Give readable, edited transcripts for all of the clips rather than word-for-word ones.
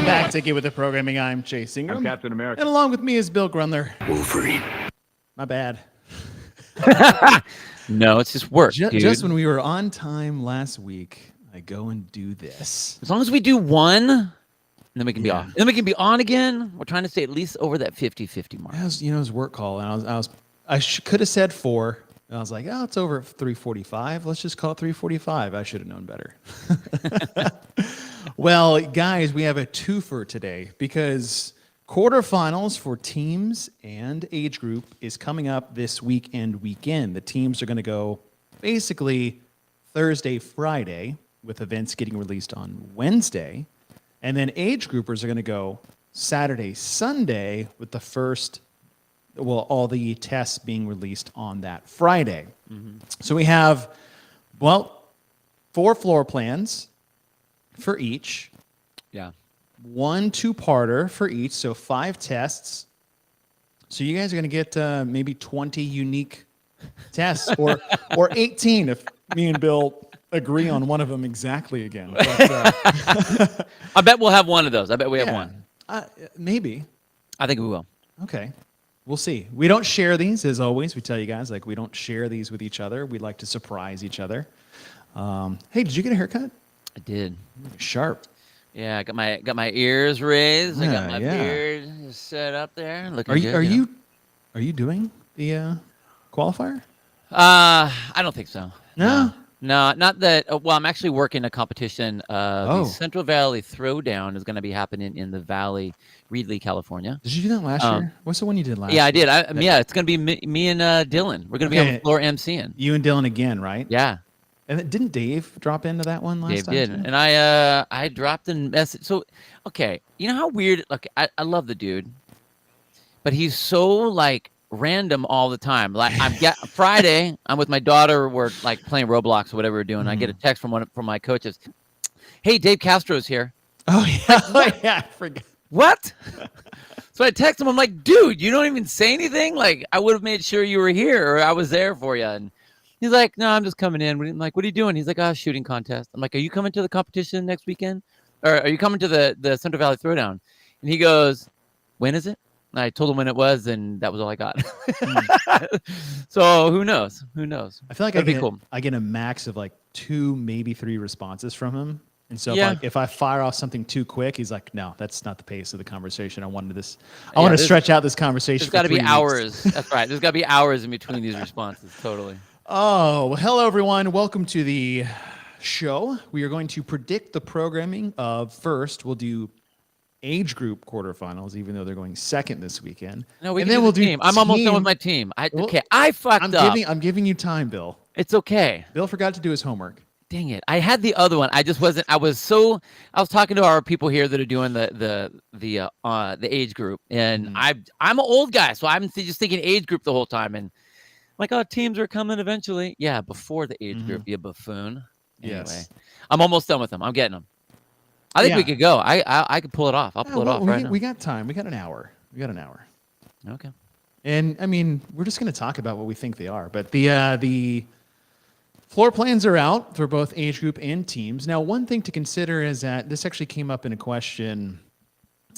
Welcome back to Get With The Programming. I'm Chase Ingram. I'm Captain America. And along with me is Bill Grundler. Wolverine. My bad. No, it's just work, dude. Just when we were on time last week, I go and do this. As long as we do one, and then we can be off. And then we can be on again. We're trying to stay at least over that 50-50 mark. It was work call, and I could have said 4. And I was like, it's over at 3:45. Let's just call it 3:45. I should have known better. Well, guys, we have a twofer today because quarterfinals for teams and age group is coming up this weekend. The teams are going to go basically Thursday, Friday, with events getting released on Wednesday. And then age groupers are going to go Saturday, Sunday, with the first, all the tests being released on that Friday. Mm-hmm. So we have, 4 floor plans for each. Yeah. 1 2-parter for each, so 5 tests. So you guys are going to get maybe 20 unique tests, or 18 if me and Bill agree on one of them exactly again. But, I bet we'll have one of those. I bet we have one. Maybe. I think we will. Okay. We'll see. We don't share these, as always. We tell you guys, we don't share these with each other. We like to surprise each other. Hey, did you get a haircut? I did. Sharp. Yeah, I got my ears raised. I got my beard set up there. Looking good. Are you doing the qualifier? I don't think so. No, not that. Well, I'm actually working a competition. The Central Valley Throwdown is going to be happening in the Valley, Reedley, California. Did you do that last year? What's the one you did last year? Yeah, I did. It's going to be me and Dylan. We're going to be on the floor emceeing. You and Dylan again, right? Yeah. And then, didn't Dave drop into that one last time? Dave did. Too? And I dropped a message. So, okay, you know how weird? Look, I love the dude, but he's so random all the time. Friday, I'm with my daughter. We're playing Roblox or whatever we're doing. Mm-hmm. I get a text from one from my coaches. Hey, Dave Castro's here. Oh yeah, I forgot. What? So I text him. I'm like, dude, you don't even say anything. I would have made sure you were here or I was there for you. And he's like, no, I'm just coming in. I'm like, what are you doing? He's like, shooting contest. I'm like, are you coming to the competition next weekend? Or are you coming to the Central Valley Throwdown? And he goes, when is it? And I told him when it was, and that was all I got. So who knows? I feel like I get a max of 2, maybe 3 responses from him. And so if I fire off something too quick, he's like, no, that's not the pace of the conversation. I want to stretch out this conversation. There's got to be hours. Weeks. That's right. There's got to be hours in between these responses. Totally. Oh, well, hello, everyone. Welcome to the show. We are going to predict the programming of first. We'll do age group quarterfinals, even though they're going second this weekend. No, we'll do team. I'm almost done with my team. I fucked up. I'm giving you time, Bill. It's okay. Bill forgot to do his homework. Dang it. I had the other one. I just wasn't. I was talking to our people here that are doing the age group, and I'm an old guy, so I'm just thinking age group the whole time, and teams are coming eventually. Yeah, before the age group, you buffoon. Anyway, yes. I'm almost done with them. I'm getting them. I think we could go. I could pull it off. I'll pull it off right now. We got time. We got an hour. Okay. And I mean, we're just going to talk about what we think they are. But the floor plans are out for both age group and teams. Now, one thing to consider is that this actually came up in a question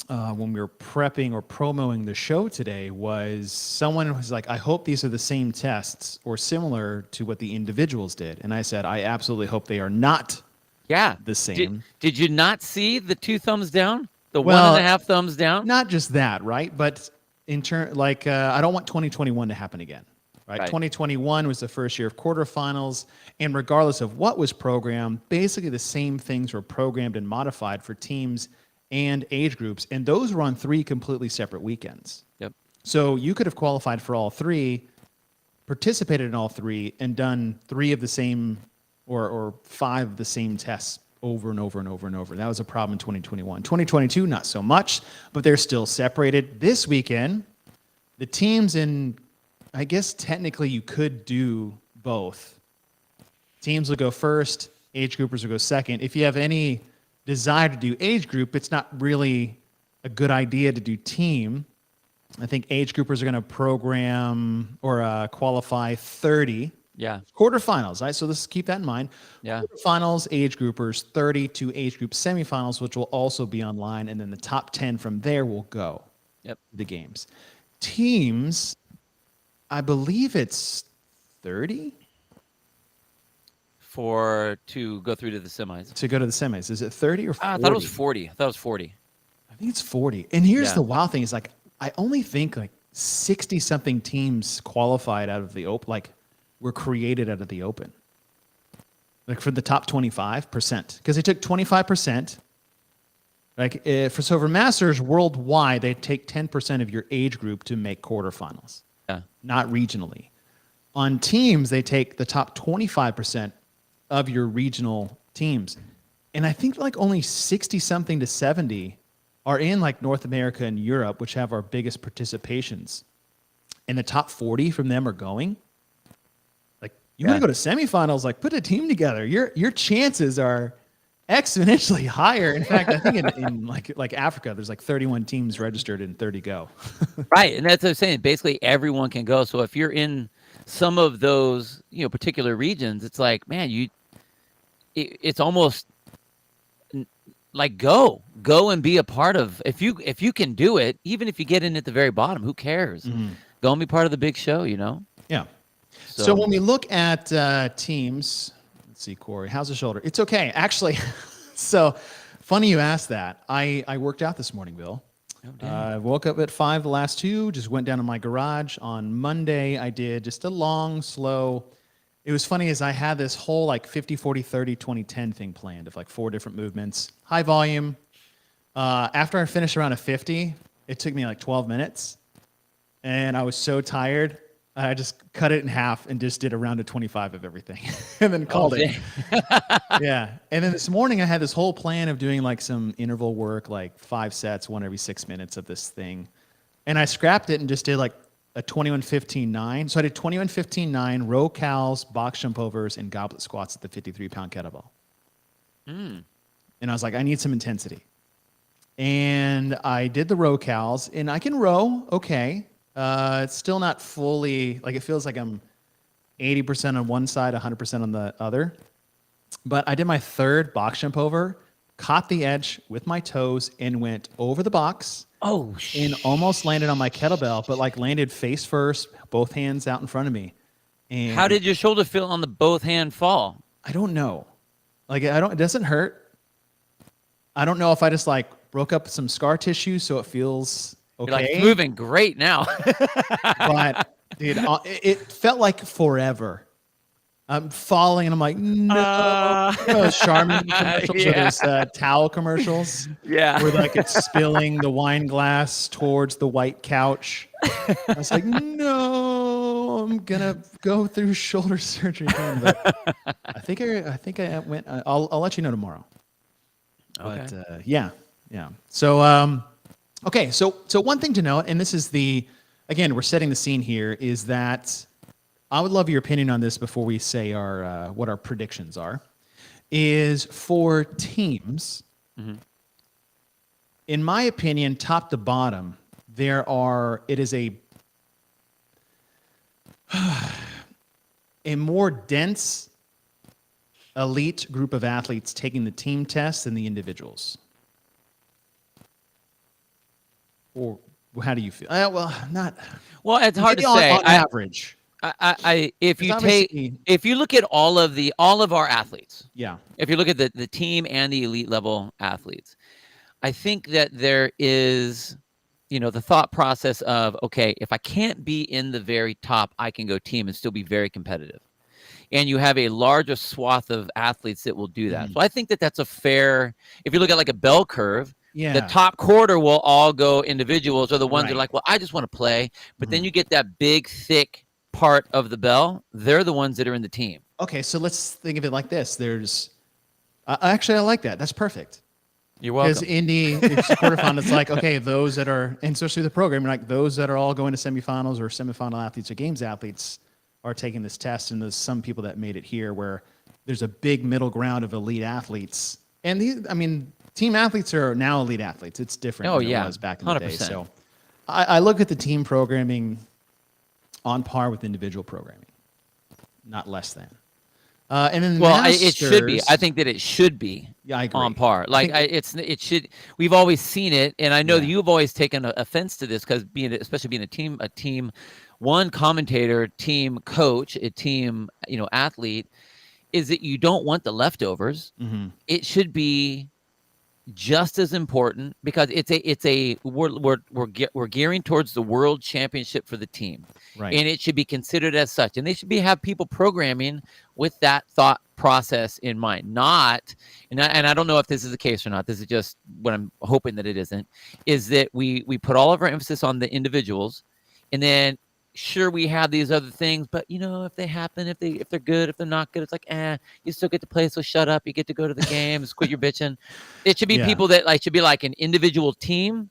when we were prepping or promoting the show today. Was someone was like, I hope these are the same tests or similar to what the individuals did. And I said, I absolutely hope they are not the same. Did you not see the 2 thumbs down? The 1.5 thumbs down? Not just that, right? But in turn, I don't want 2021 to happen again. Right? 2021 was the first year of quarterfinals, and regardless of what was programmed, basically the same things were programmed and modified for teams and age groups, and those were on 3 completely separate weekends. Yep. So you could have qualified for all 3, participated in all 3, and done 3 of the same or 5 of the same tests over and over and over and over. That was a problem in 2021. 2022, not so much, but they're still separated. This weekend, the teams I guess technically you could do both. Teams will go first, age groupers will go second. If you have any desire to do age group, it's not really a good idea to do team. I think age groupers are going to program or qualify 30 Yeah. Quarterfinals, right? So let's keep that in mind. Yeah. Quarterfinals, age groupers, 32 age group semifinals, which will also be online. And then the top 10 from there will go Yep. to the games. Teams, I believe it's 30 To go through to the semis. to go to the semis. Is it 30 or 40? I thought it was 40. I thought it was 40. I think it's 40. And here's Yeah. the wild thing is like, I only think like 60 something teams qualified out of the open, like were created out of the open. Like for the top 25%, because they took 25%. Like for Masters worldwide, they take 10% of your age group to make quarterfinals, Yeah. not regionally. On teams, they take the top 25% of your regional teams. And I think like only 60 something to 70 are in like North America and Europe, which have our biggest participations. And the top 40 from them are going. Like you want to go to semifinals, like put a team together. Your chances are exponentially higher. In fact, I think in like Africa, there's like 31 teams registered and 30 go. Right. And that's what I'm saying. Basically, everyone can go. So if you're in some of those, particular regions, it's like, man, it's almost like go and be a part of. If you can do it, even if you get in at the very bottom, who cares? Mm-hmm. Go and be part of the big show. Yeah. So when we look at teams, let's see, Corey, how's the shoulder? It's okay, actually. So funny you asked that. I worked out this morning, Bill. I woke up at 5 the last two, just went down to my garage. On Monday, I did just a long, slow. It was funny as I had this whole like 50, 40, 30, 20, 10 thing planned of like 4 different movements, high volume. After I finished around a 50, it took me like 12 minutes. And I was so tired, I just cut it in half and just did a round of 25 of everything and then called it. Yeah. And then this morning I had this whole plan of doing like some interval work, like 5 sets, one every 6 minutes of this thing. And I scrapped it and just did like a 21-15-9. So I did 21-15-9, row cows, box jump overs, and goblet squats at the 53-pound kettlebell. And I was like, I need some intensity. And I did the row cows, and I can row okay. It's still not fully, like it feels like I'm 80% on one side, 100% on the other. But I did my third box jump over, caught the edge with my toes, and went over the box. And almost landed on my kettlebell, but like landed face first, both hands out in front of me. And how did your shoulder feel on the both hand fall? I don't know. Like it doesn't hurt. I don't know if I just like broke up some scar tissue so it feels okay. You're like, it's moving great now. But dude, it felt like forever. I'm falling and I'm like, no. Those Charmin commercials or those towel commercials. Yeah. Where like it's spilling the wine glass towards the white couch. I was like, no, I'm gonna go through shoulder surgery again. But I think I went. I'll let you know tomorrow. Okay. But yeah. So okay. So one thing to note, and this is again, we're setting the scene here, is that I would love your opinion on this before we say what our predictions are. Is for teams, in my opinion, top to bottom, it is a more dense, elite group of athletes taking the team test than the individuals. Or how do you feel? Well, it's hard to say. On average. If you look at all of our athletes, if you look at the team and the elite level athletes, I think that there is, the thought process of, okay, if I can't be in the very top, I can go team and still be very competitive. And you have a larger swath of athletes that will do that. So I think that that's a fair, if you look at like a bell curve, the top quarter will all go individuals, or the ones that are like, well, I just want to play. But then you get that big, thick part of the bell. They're the ones that are in the team. Okay, so let's think of it like this. There's actually, I like that. That's perfect. You're welcome. Because it's a quarterfinal. It's like, okay, those that are, and especially the program, like those that are all going to semifinals or semifinal athletes or games athletes are taking this test. And there's some people that made it here where there's a big middle ground of elite athletes. And team athletes are now elite athletes. It's different than it was back in 100%. the day. So I look at the team programming on par with individual programming. not less than. And then the Well, it should be. I Masters- think that it should be Yeah, I agree. on par. Like it should. We've always seen it, and I know that Yeah. you've always taken offense to this because especially being a team, one commentator, team coach, a team, athlete, is that you don't want the leftovers. Mm-hmm. It should be just as important because we're gearing towards the world championship for the team, Right. and it should be considered as such, and they should have people programming with that thought process in mind. Not, and I don't know if this is the case or not, this is just what I'm hoping that it isn't, is that we put all of our emphasis on the individuals, and then sure, we have these other things, but if they happen, if they're good, if they're not good, it's like, you still get to play, so shut up. You get to go to the games, quit your bitching. It should be Yeah. people that should be like an individual team,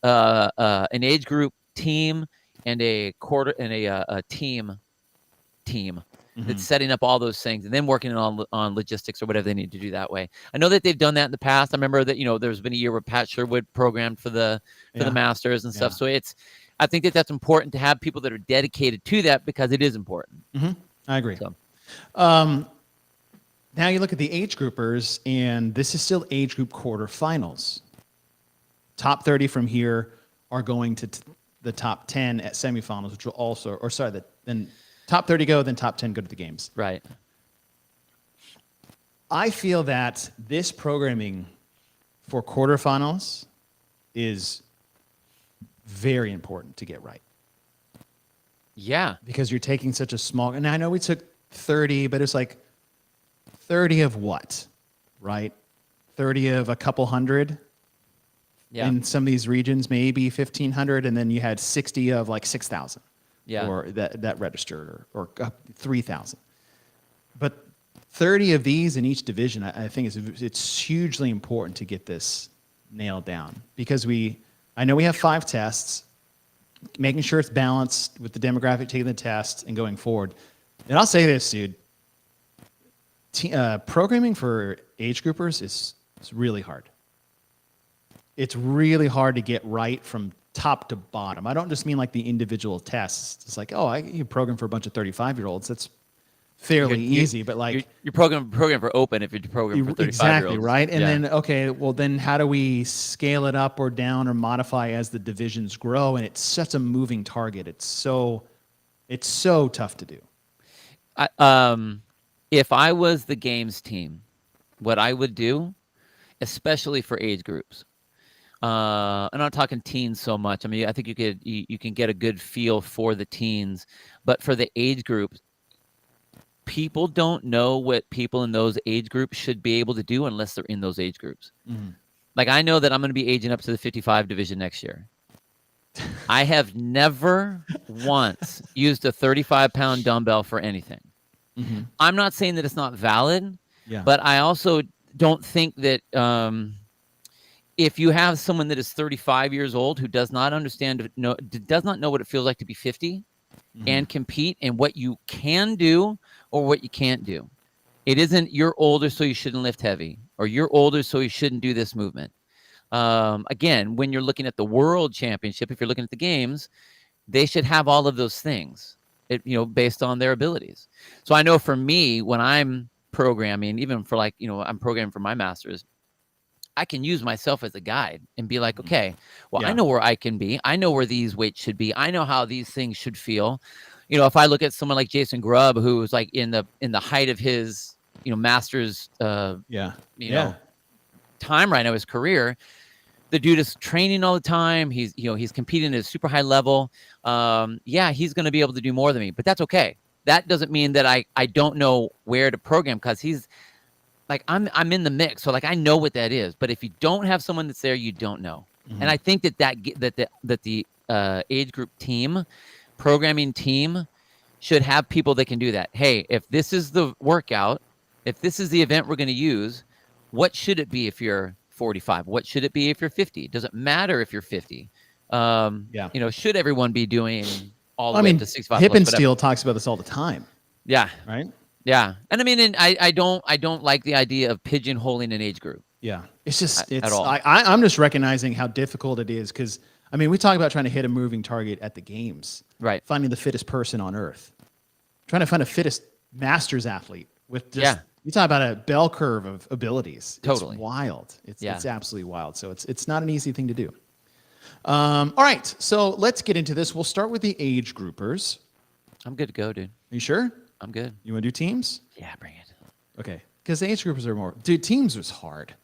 an age group team, and a team Mm-hmm. that's setting up all those things and then working on logistics or whatever they need to do that way. I know that they've done that in the past. I remember that there's been a year where Pat Sherwood programmed for the Masters and stuff. Yeah. So I think that's important to have people that are dedicated to that because it is important. Mm-hmm. I agree. So. Now you look at the age groupers, and this is still age group quarterfinals. Top 30 from here are going to the top 10 at semifinals, which will also, then top 30 go, then top 10 go to the games. Right. I feel that this programming for quarterfinals is very important to get right. Yeah. Because you're taking such a small, and I know we took 30, but it's like 30 of what, right? 30 of a couple hundred. Yeah. In some of these regions, maybe 1,500, and then you had 60 of like 6,000. Yeah. Or that registered, or 3,000. But 30 of these in each division, I think it's hugely important to get this nailed down because I know we have 5 tests, making sure it's balanced with the demographic taking the test and going forward. And I'll say this, dude, programming for age groupers is really hard. It's really hard to get right from top to bottom. I don't just mean like the individual tests. It's like, you program for a bunch of 35-year-olds. That's fairly easy, but like you're program for open if you're programming for 35-year-olds. Exactly, right? And then how do we scale it up or down or modify as the divisions grow? And it's such a moving target. It's so tough to do. If I was the games team, what I would do, especially for age groups, I'm not talking teens so much. I mean, I think you can get a good feel for the teens, but for the age groups, people don't know what people in those age groups should be able to do unless they're in those age groups. Mm-hmm. Like I know that I'm going to be aging up to the 55 division next year. I have never once used a 35-pound dumbbell for anything. Mm-hmm. I'm not saying that it's not valid, but I also don't think that if you have someone that is 35 years old who does not does not know what it feels like to be 50 and compete and what you can do or what you can't do. It isn't you're older, so you shouldn't lift heavy, or you're older, so you shouldn't do this movement. Again, when you're looking at the world championship, if you're looking at the games, they should have all of those things, based on their abilities. So I know for me, when I'm programming, even for I'm programming for my masters, I can use myself as a guide and be like, okay, I know where I can be. I know where these weights should be. I know how these things should feel. If I look at someone like Jason Grubb, who's like in the height of his, masters, time right now, his career, the dude is training all the time. He's competing at a super high level. He's going to be able to do more than me, but that's okay. That doesn't mean that I don't know where to program, because he's like, I'm in the mix. So like, I know what that is, but if you don't have someone that's there, you don't know. Mm-hmm. And I think that the age group team, programming team, should have people that can do that. Hey, if this is the workout, if this is the event we're going to use, what should it be if you're 45? What should it be if you're 50? It doesn't matter if you're 50. Should everyone be doing all the way to 65? Hip and Steel talks about this all the time. Yeah. Right. Yeah. And I mean, I don't like the idea of pigeonholing an age group. Yeah. It's just, at all. I'm just recognizing how difficult it is, because I mean, we talk about trying to hit a moving target at the games. Right. Finding the fittest person on earth. Trying to find a fittest masters athlete with just, Yeah. you talk about a bell curve of abilities. Totally. It's wild. It's Yeah. absolutely wild. So it's not an easy thing to do. All right. So let's get into this. We'll start with the age groupers. I'm good to go, dude. Are you sure? I'm good. You want to do teams? Yeah, bring it. Okay. Because the age groupers are more, dude, teams was hard.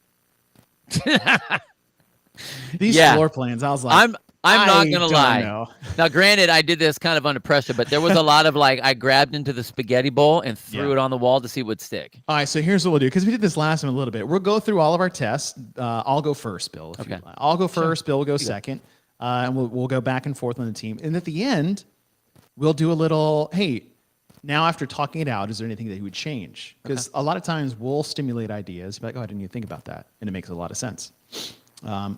These Yeah. floor plans, I was like, I'm not I gonna don't lie. know. Now, granted, I did this kind of under pressure, but there was a lot of like I grabbed into the spaghetti bowl and threw Yeah. it on the wall to see what would stick. All right, so here's what we'll do, because we did this last time a little bit. We'll go through all of our tests. I'll go first, Bill. If Okay. you like. I'll go first. Bill will go second, and we'll go back and forth on the team. And at the end, we'll do a little. Hey, now after talking it out, is there anything that you would change? Because a lot of times we'll stimulate ideas, but go ahead and you think about that, and it makes a lot of sense.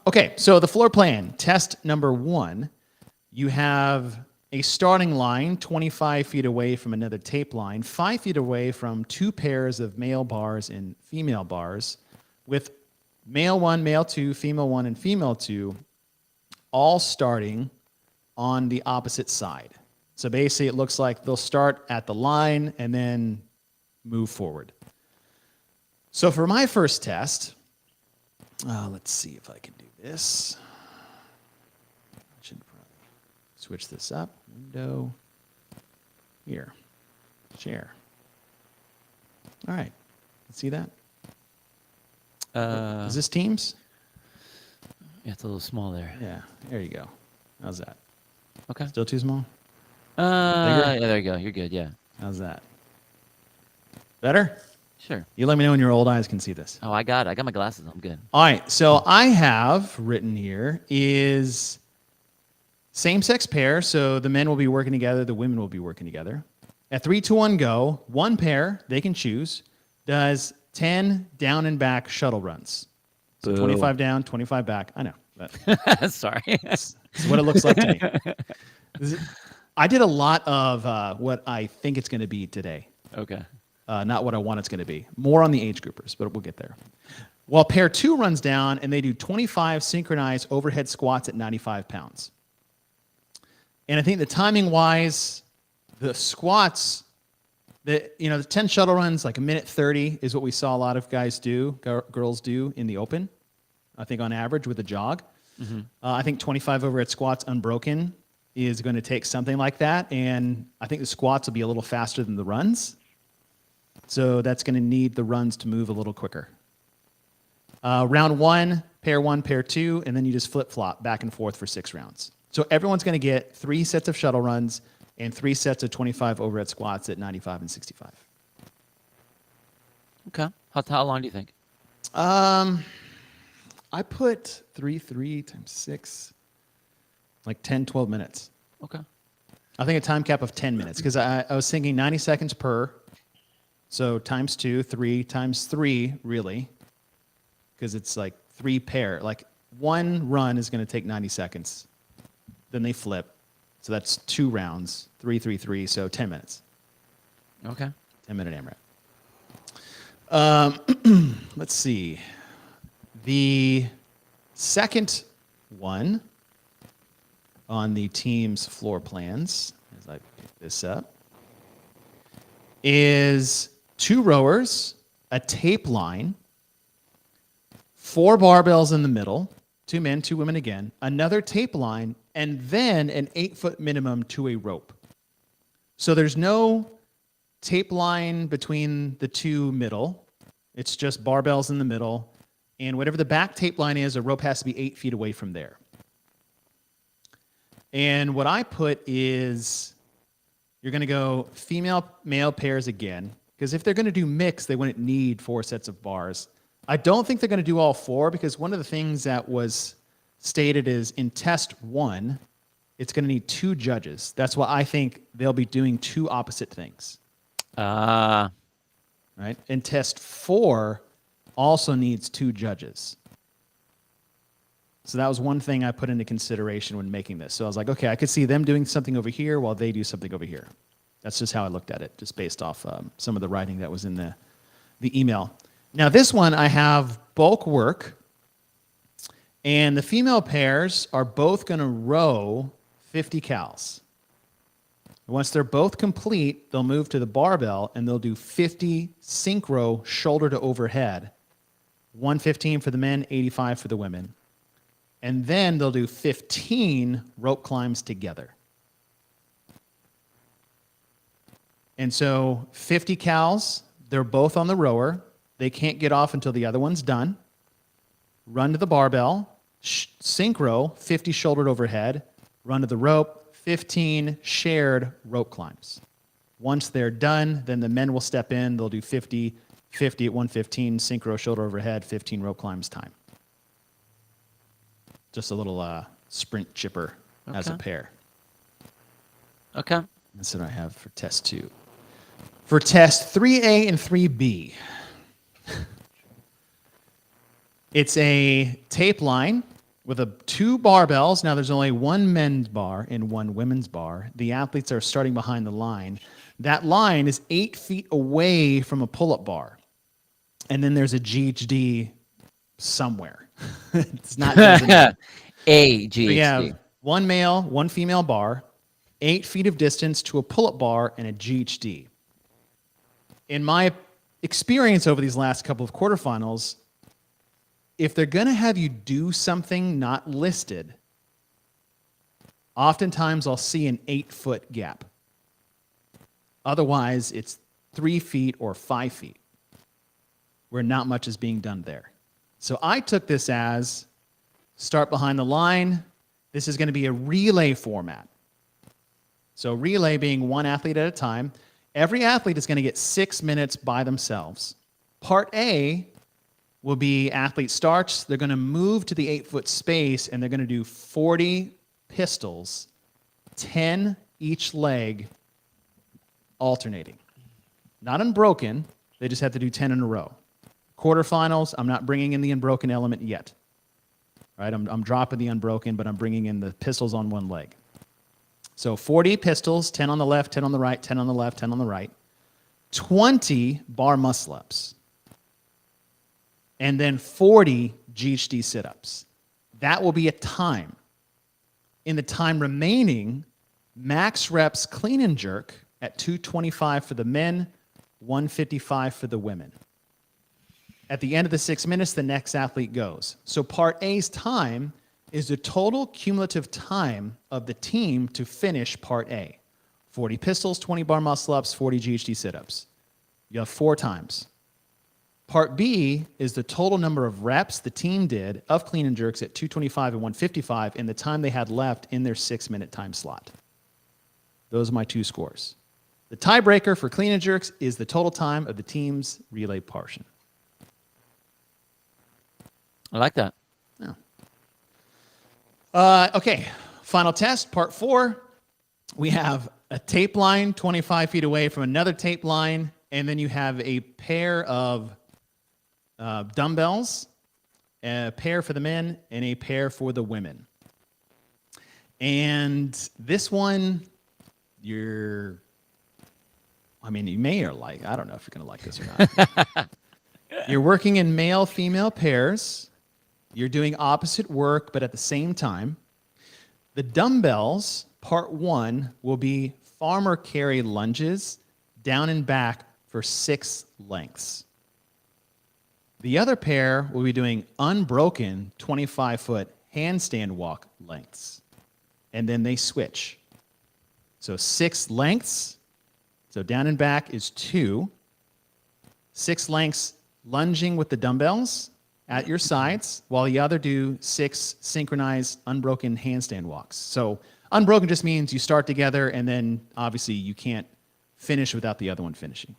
Okay, so the floor plan test number 1. You have a starting line 25 feet away from another tape line, 5 feet away from 2 pairs of male bars and female bars, with male 1, male 2, female 1, and female 2, all starting on the opposite side. So basically, it looks like they'll start at the line and then move forward. So for my first test, let's see if I can do this. Should probably switch this up. Window. Here. Share. All right. See that? Is this Teams? Yeah, it's a little small there. Yeah. There you go. How's that? Okay. Still too small? Yeah, there you go. You're good. Yeah. How's that? Better? Sure. You let me know when your old eyes can see this. Oh, I got it. I got my glasses. I'm good. All right, so I have written here is same-sex pair, so the men will be working together, the women will be working together. At 3, 2, 1, go, one pair, they can choose, does 10 down and back shuttle runs. So Boo. 25 down, 25 back. I know. But Sorry. that's what it looks like to me. I did a lot of what I think it's going to be today. Okay. Not what I want it's going to be. More on the age groupers, but we'll get there. Well, pair 2 runs down, and they do 25 synchronized overhead squats at 95 pounds. And I think the timing-wise, the squats, the 10 shuttle runs, like 1:30 is what we saw a lot of guys do, girls do in the open, I think on average with a jog. Mm-hmm. I think 25 overhead squats unbroken is going to take something like that, and I think the squats will be a little faster than the runs. So that's going to need the runs to move a little quicker. Round 1, pair 2, and then you just flip-flop back and forth for 6 rounds. So everyone's going to get 3 sets of shuttle runs and 3 sets of 25 overhead squats at 95 and 65. Okay. How long do you think? I put 3 times 6, like 10, 12 minutes. Okay. I think a time cap of 10 minutes because I was thinking 90 seconds per. So times 2, 3 times 3, really, because it's like 3 pair. Like one run is going to take 90 seconds. Then they flip. So that's 2 rounds, 3, 3, 3, so 10 minutes. Okay. 10-minute AMRAP. Let's see. The second one on the team's floor plans, as I pick this up, is 2 rowers, a tape line, 4 barbells in the middle, 2 men, 2 women again, another tape line, and then an 8-foot minimum to a rope. So there's no tape line between the 2 middle. It's just barbells in the middle. And whatever the back tape line is, a rope has to be 8 feet away from there. And what I put is you're going to go female-male pairs again. Because if they're going to do mix, they wouldn't need 4 sets of bars. I don't think they're going to do all 4 because one of the things that was stated is in test 1, it's going to need 2 judges. That's why I think they'll be doing 2 opposite things. Right? And test 4 also needs 2 judges. So that was one thing I put into consideration when making this. So I was like, okay, I could see them doing something over here while they do something over here. That's just how I looked at it, just based off some of the writing that was in the email. Now this one, I have bulk work, and the female pairs are both going to row 50 cals. Once they're both complete, they'll move to the barbell and they'll do 50 synchro shoulder to overhead. 115 for the men, 85 for the women. And then they'll do 15 rope climbs together. And so 50 cows, they're both on the rower. They can't get off until the other one's done. Run to the barbell, synchro, 50 shouldered overhead, run to the rope, 15 shared rope climbs. Once they're done, then the men will step in. They'll do 50, 50 at 115, synchro, shoulder overhead, 15 rope climbs time. Just a little sprint chipper as a pair. Okay. That's what I have for test 2. For test 3A and 3B, it's a tape line with 2 barbells. Now there's only 1 men's bar and 1 women's bar. The athletes are starting behind the line. That line is 8 feet away from a pull-up bar. And then there's a GHD somewhere. It's not designated. A GHD. So you have 1 male, 1 female bar, 8 feet of distance to a pull-up bar and a GHD. In my experience over these last couple of quarterfinals, if they're going to have you do something not listed, oftentimes I'll see an 8-foot gap. Otherwise, it's 3 feet or 5 feet, where not much is being done there. So I took this as start behind the line. This is going to be a relay format. So relay being 1 athlete at a time. Every athlete is going to get 6 minutes by themselves. Part A will be athlete starts. They're going to move to the 8-foot space, and they're going to do 40 pistols, 10 each leg, alternating. Not unbroken. They just have to do 10 in a row. Quarterfinals, I'm not bringing in the unbroken element yet. Right? I'm dropping the unbroken, but I'm bringing in the pistols on 1 leg. So 40 pistols, 10 on the left, 10 on the right, 10 on the left, 10 on the right. 20 bar muscle-ups. And then 40 GHD sit-ups. That will be a time. In the time remaining, max reps clean and jerk at 225 for the men, 155 for the women. At the end of the 6 minutes, the next athlete goes. So part A's time is the total cumulative time of the team to finish part A. 40 pistols, 20 bar muscle-ups, 40 GHD sit-ups. You have 4 times. Part B is the total number of reps the team did of clean and jerks at 225 and 155 in the time they had left in their 6-minute time slot. Those are my 2 scores. The tiebreaker for clean and jerks is the total time of the team's relay portion. I like that. Yeah. Okay, final test, part 4. We have a tape line 25 feet away from another tape line, and then you have a pair of dumbbells, a pair for the men and a pair for the women. And this one, you may or like, I don't know if you're going to like this or not. You're working in male-female pairs. You're doing opposite work, but at the same time. The dumbbells, part 1, will be farmer carry lunges down and back for 6 lengths. The other pair will be doing unbroken 25-foot handstand walk lengths. And then they switch. So 6 lengths. So down and back is 2. 6 lengths lunging with the dumbbells at your sides, while the other do 6 synchronized unbroken handstand walks. So unbroken just means you start together, and then obviously you can't finish without the other one finishing.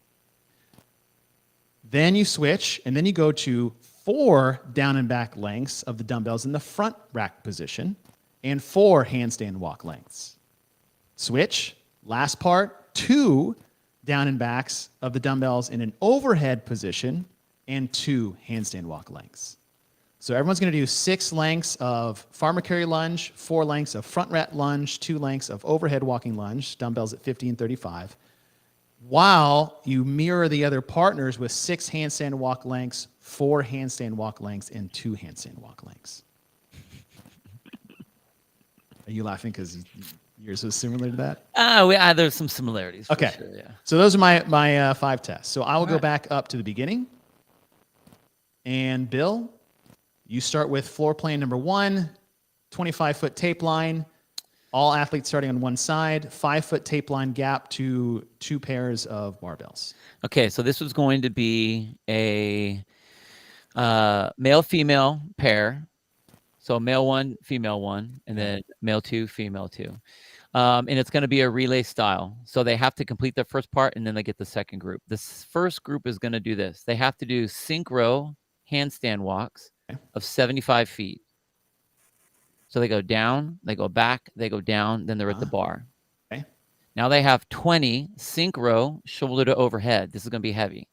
Then you switch, and then you go to 4 down and back lengths of the dumbbells in the front rack position, and 4 handstand walk lengths. Switch, last part, 2 down and backs of the dumbbells in an overhead position, and 2 handstand walk lengths. So everyone's going to do 6 lengths of farmer carry lunge, 4 lengths of front rat lunge, 2 lengths of overhead walking lunge, dumbbells at 50 and 35, while you mirror the other partners with 6 handstand walk lengths, 4 handstand walk lengths, and 2 handstand walk lengths. Are you laughing because Yours was similar to that? There's some similarities. Okay. For sure, yeah. So those are my 5 tests. So I will go right. back up to the beginning. And Bill, you start with floor plan number 1, 25-foot tape line. All athletes starting on one side, 5-foot tape line gap to 2 pairs of barbells. Okay, so this was going to be a male-female pair. So male 1, female 1, and then male 2, female 2. And it's going to be a relay style. So they have to complete their first part, and then they get the second group. This first group is going to do this. They have to do synchro handstand walks of 75 feet. So they go down, they go back, they go down, then they're at the bar. Okay. Now they have 20 synchro shoulder to overhead. This is going to be heavy.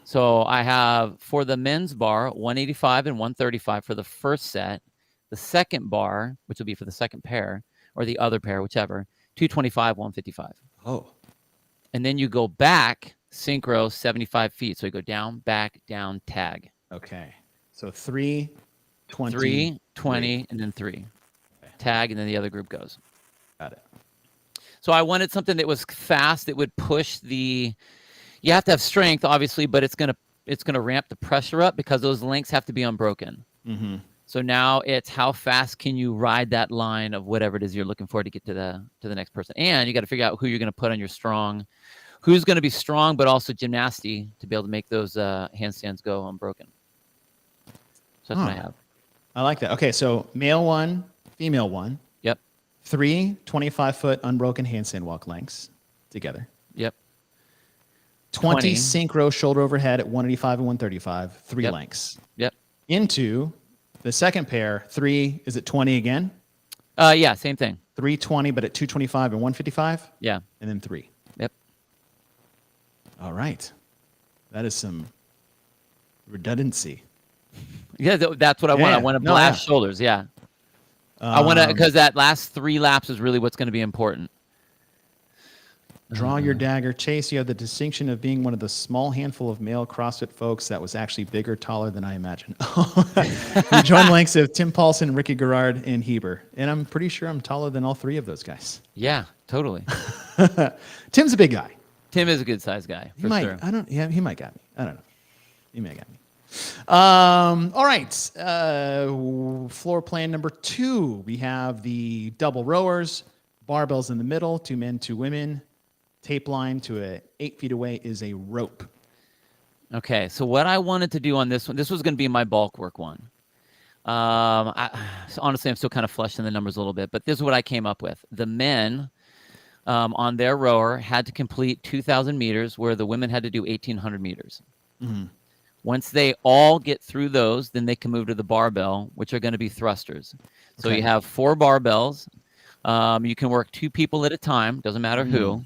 So I have, for the men's bar, 185 and 135 for the first set. The second bar, which will be for the second pair, or the other pair, whichever, 225, 155. Oh. And then you go back, synchro, 75 feet. So you go down, back, down, tag. Okay. So 3, 20. 3, 20, and then 3. Okay. Tag, and then the other group goes. Got it. So I wanted something that was fast, that would push the... You have to have strength, obviously, but it's gonna ramp the pressure up because those links have to be unbroken. Mm-hmm. So now it's how fast can you ride that line of whatever it is you're looking for to get to the next person. And you got to figure out who you're going to put on your strong, who's going to be strong, but also gymnasty to be able to make those handstands go unbroken. So that's what I have. I like that. Okay, so male 1, female 1. Yep. 3 25-foot unbroken handstand walk lengths together. Yep. 20 synchro shoulder overhead at 185 and 135, 3 lengths. Yep. Into the second pair, 3, is it 20 again? Yeah, same thing. 320, but at 225 and 155? Yeah. And then 3. Yep. All right. That is some redundancy. Yeah, that's what I want. I want to blast shoulders. Yeah. I want to, because that last 3 laps is really what's going to be important. Draw your dagger. Chase, you have the distinction of being one of the small handful of male CrossFit folks that was actually bigger, taller than I imagined. You join lengths of Tim Paulson, Ricky Garrard, and Heber. And I'm pretty sure I'm taller than all 3 of those guys. Yeah, totally. Tim's a big guy. Tim is a good size guy, for sure. He might got me. I don't know. He may got me. All right. Floor plan number 2. We have the double rowers, barbells in the middle, 2 men, 2 women. Tape line to 8 feet away is a rope. Okay, so what I wanted to do on this one, this was going to be my bulk work one. Honestly, I'm still kind of flushing the numbers a little bit, but this is what I came up with. The men on their rower had to complete 2,000 meters, where the women had to do 1,800 meters. Mm-hmm. Once they all get through those, then they can move to the barbell, which are going to be thrusters. So you have 4 barbells. You can work 2 people at a time, doesn't matter who.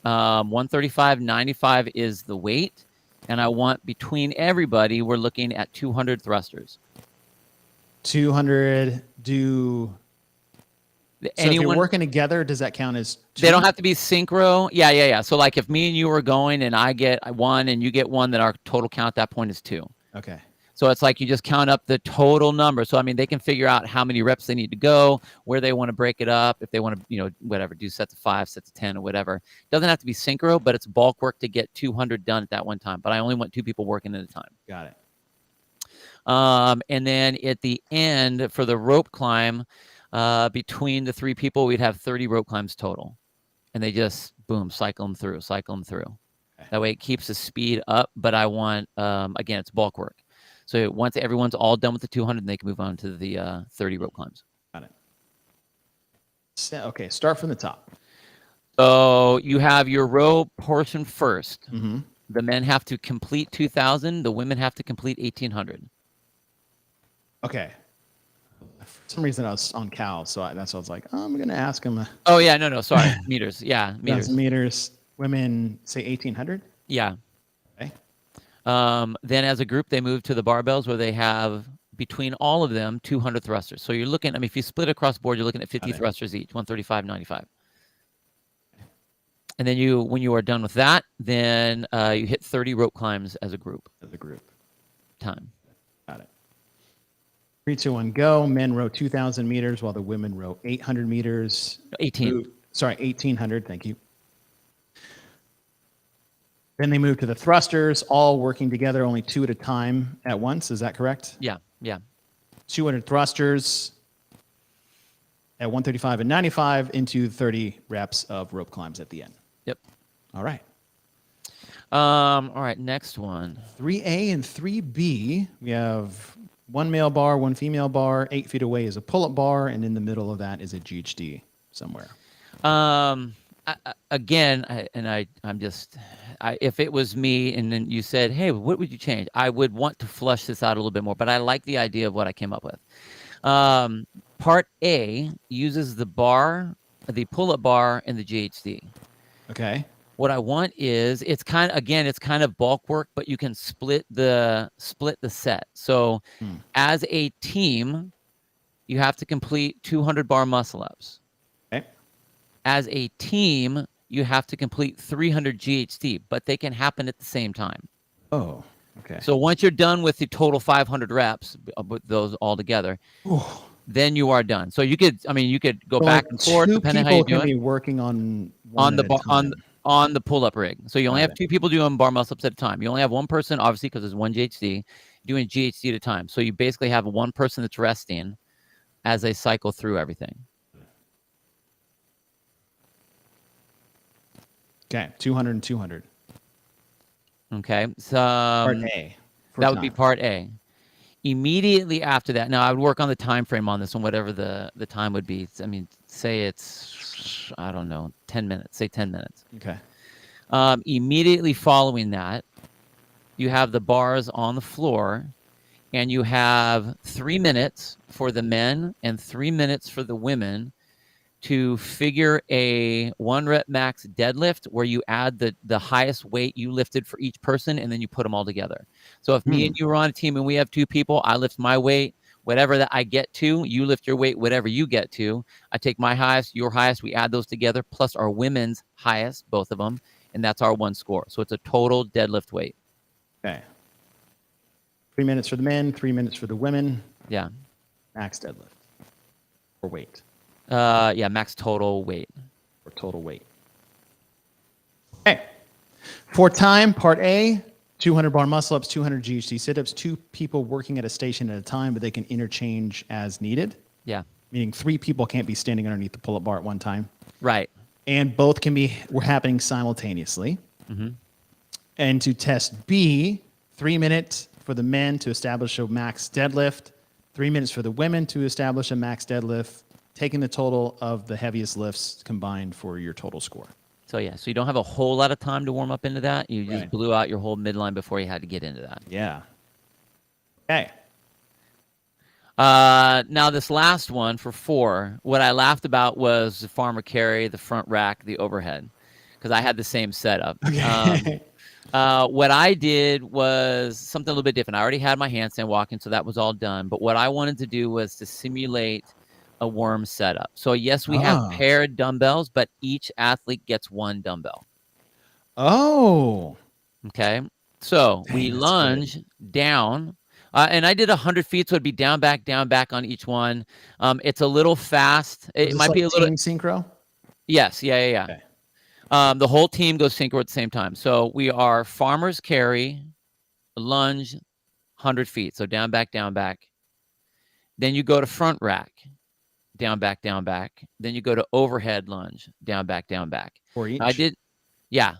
135, 95 is the weight. And I want, between everybody, we're looking at 200 thrusters. 200 do... So if you're working together, does that count as 2? They don't have to be synchro. Yeah. So like if me and you are going and I get 1 and you get 1, then our total count at that point is 2. Okay. So it's like you just count up the total number. So, I mean, they can figure out how many reps they need to go, where they want to break it up, if they want to, whatever, do sets of 5, sets of 10 or whatever. It doesn't have to be synchro, but it's bulk work to get 200 done at that one time. But I only want 2 people working at a time. Got it. And then at the end, for the rope climb, between the 3 people, we'd have 30 rope climbs total. And they just, boom, cycle them through. Okay. That way it keeps the speed up, but I want, again, it's bulk work. So once everyone's all done with the 200, they can move on to the 30 rope climbs. Got it. Okay, start from the top. So you have your row portion first. Mm-hmm. The men have to complete 2,000. The women have to complete 1,800. Okay. For some reason, I was on cows, so that's why I was like, I'm going to ask him. Oh, yeah, no, sorry. Meters, yeah, meters. Meters. Women say 1,800? Yeah. Okay. Then as a group, they move to the barbells, where they have, between all of them, 200 thrusters. So you're looking, if you split across the board, you're looking at 50 thrusters each, 135, 95. And then when you are done with that, then you hit 30 rope climbs as a group. As a group. Time. Got it. 3, 2, 1, go. Men row 2,000 meters while the women row 800 meters. 18. Sorry, 1,800. Thank you. Then they move to the thrusters, all working together, only 2 at a time at once. Is that correct? Yeah. 200 thrusters at 135 and 95 into 30 reps of rope climbs at the end. Yep. All right. All right, next one. 3A and 3B, we have 1 male bar, 1 female bar. 8 feet away is a pull-up bar, and in the middle of that is a GHD somewhere. If it was me and then you said, hey, what would you change? I would want to flush this out a little bit more, but I like the idea of what I came up with. Part A uses the bar, the pull-up bar, and the GHD. Okay. What I want is it's kind of bulk work, but you can split the set. So as a team, you have to complete 200 bar muscle ups. Okay. As a team, you have to complete 300 GHD, but they can happen at the same time. Oh, okay. So once you're done with the total 500 reps, with those all together, then you are done. So you could go back and forth depending on how you do it. 2 people can be working on on the pull-up rig. So you only have 2 people doing bar muscle-ups at a time. You only have one person, obviously, because there's 1 GHD, doing GHD at a time. So you basically have one person that's resting as they cycle through everything. Okay, 200 and 200. Okay, so Part A. That would be part A. Immediately after that, now I would work on the time frame on this one, whatever the time would be. I mean, say it's, I don't know, 10 minutes. Say 10 minutes. Okay. Immediately following that, you have the bars on the floor, and you have 3 minutes for the men and 3 minutes for the women to figure a 1 rep max deadlift where you add the highest weight you lifted for each person, and then you put them all together. So if me and you are on a team and we have 2 people, I lift my weight, whatever that I get to, you lift your weight, whatever you get to. I take my highest, your highest, we add those together, plus our women's highest, both of them, and that's our 1 score. So it's a total deadlift weight. Okay. 3 minutes for the men, 3 minutes for the women. Yeah. Max deadlift. Or weight. Max total weight. Or total weight. Okay. For time, part A, 200 bar muscle ups, 200 GHD sit-ups, 2 people working at a station at a time, but they can interchange as needed. Yeah. Meaning 3 people can't be standing underneath the pull-up bar at one time. Right. And both can be happening simultaneously. Mm-hmm. And to test B, 3 minutes for the men to establish a max deadlift, 3 minutes for the women to establish a max deadlift, taking the total of the heaviest lifts combined for your total score. So yeah, so you don't have a whole lot of time to warm up into that. You just Right. blew out your whole midline before you had to get into that. Yeah. Okay. Now this last one for 4, what I laughed about was the farmer carry, the front rack, the overhead, because I had the same setup. Okay. What I did was something a little bit different. I already had my handstand walking, so that was all done. But what I wanted to do was to simulate a worm setup. So yes, we have paired dumbbells, but each athlete gets 1 dumbbell. Oh. Okay. So Dang, we that's lunge down, and I did 100 feet, so it'd be down, back on each one. It's a little fast. It might be a little team synchro. Yes. Yeah. Okay. The whole team goes synchro at the same time. So we are farmers carry, lunge, 100 feet. So down, back. Then you go to front rack, down, back. Then you go to overhead lunge, down, back. For each? I did. Yeah.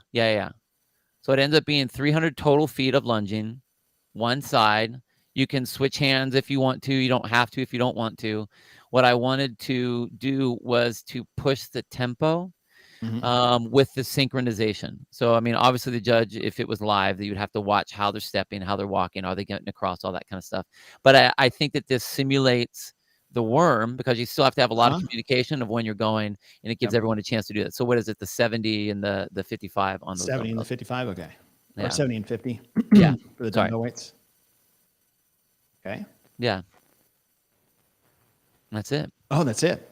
So it ends up being 300 total feet of lunging, one side. You can switch hands if you want to. You don't have to if you don't want to. What I wanted to do was to push the tempo with the synchronization. So, I mean, obviously the judge, if it was live, that you'd have to watch how they're stepping, how they're walking, are they getting across, all that kind of stuff. But I think that this simulates the worm because you still have to have a lot of communication of when you're going, and it gives everyone a chance to do that. So what is it, the 70 and the 55 on those 70 and the dumbbells? 55, okay. Yeah. Or 70 and 50 Yeah. for the Sorry. dumbbell weights. Okay. Yeah. That's it. Oh, that's it.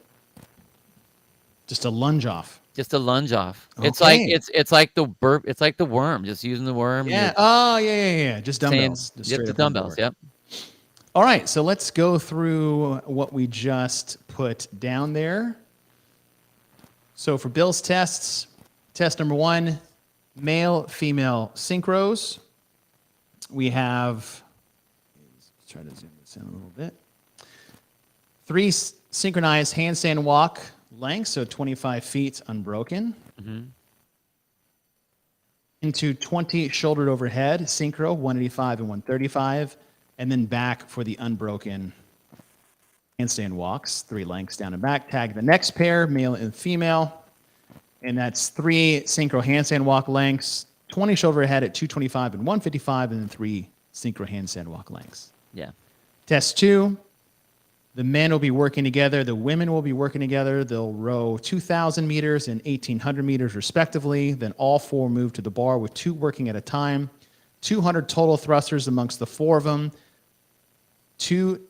Just a lunge off. Just a lunge off. Okay. It's like the burp. It's like the worm. Just using the worm. Yeah. Oh, yeah. Just dumbbells. Just the dumbbells. Yep. All right, so let's go through what we just put down there. So for Bill's tests, test number 1, male, female synchros. We have, let's try to zoom this in a little bit. 3 synchronized handstand walk lengths, so 25 feet unbroken. Into 20 shouldered overhead synchro, 185 and 135, and then back for the unbroken handstand walks, 3 lengths down and back. Tag the next pair, male and female, and that's 3 synchro handstand walk lengths, 20 shoulder head at 225 and 155, and then 3 synchro handstand walk lengths. Yeah. Test 2, the men will be working together, the women will be working together. They'll row 2,000 meters and 1,800 meters respectively. Then all 4 move to the bar with 2 working at a time. 200 total thrusters amongst the 4 of them.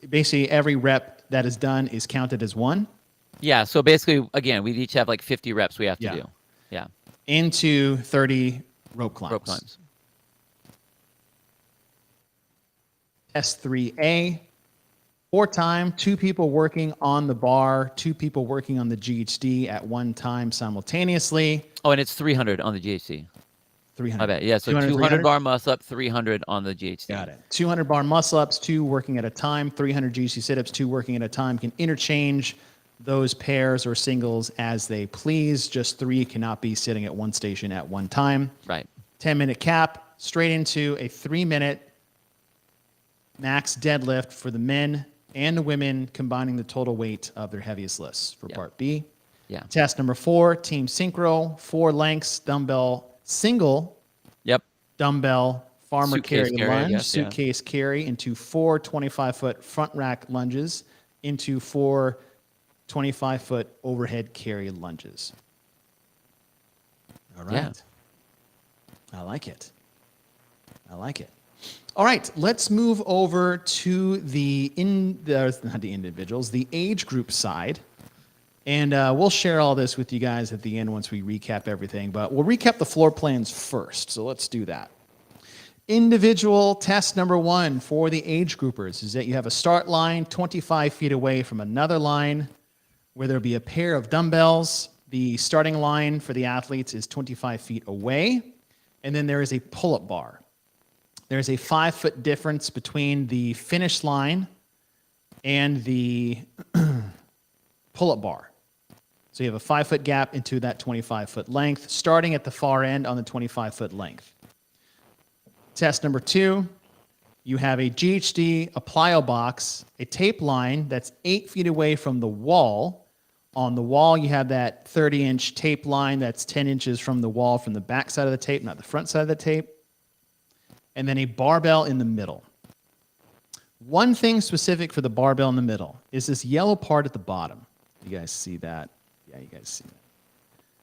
Basically every rep that is done is counted as 1. Yeah. So basically, again, we each have like 50 reps we have to do. Yeah. Into 30 rope climbs. Rope climbs. Test 3A. 4 time, 2 people working on the bar, 2 people working on the GHD at one time simultaneously. Oh, and it's 300 on the GHC. 300. I bet. Yeah. So 200 bar muscle up, 300 on the GHD. Got it. 200 bar muscle ups, 2 working at a time, 300 GHC sit ups, 2 working at a time. Can interchange those pairs or singles as they please. Just 3 cannot be sitting at one station at one time. Right. 10-minute cap, straight into a 3-minute max deadlift for the men and the women, combining the total weight of their heaviest lifts for part B. Yeah. Test number 4, team synchro, 4 lengths, dumbbell single, Yep. dumbbell farmer Suitcase carry carry, lunge, yes, yeah. suitcase carry into 4 25-foot front rack lunges, into 4 25-foot overhead carry lunges. All right. Yeah. I like it. I like it. All right, let's move over to not the individuals, the age group side. And we'll share all this with you guys at the end once we recap everything. But we'll recap the floor plans first. So let's do that. Individual test number 1 for the age groupers is that you have a start line 25 feet away from another line where there'll be a pair of dumbbells. The starting line for the athletes is 25 feet away. And then there is a pull-up bar. There's a 5-foot difference between the finish line and the pull-up bar. So you have a 5-foot gap into that 25-foot length, starting at the far end on the 25-foot length. Test number 2, you have a GHD, a plyo box, a tape line that's 8 feet away from the wall. On the wall, you have that 30-inch tape line that's 10 inches from the wall from the back side of the tape, not the front side of the tape. And then a barbell in the middle. One thing specific for the barbell in the middle is this yellow part at the bottom. You guys see that? Yeah, you guys see that.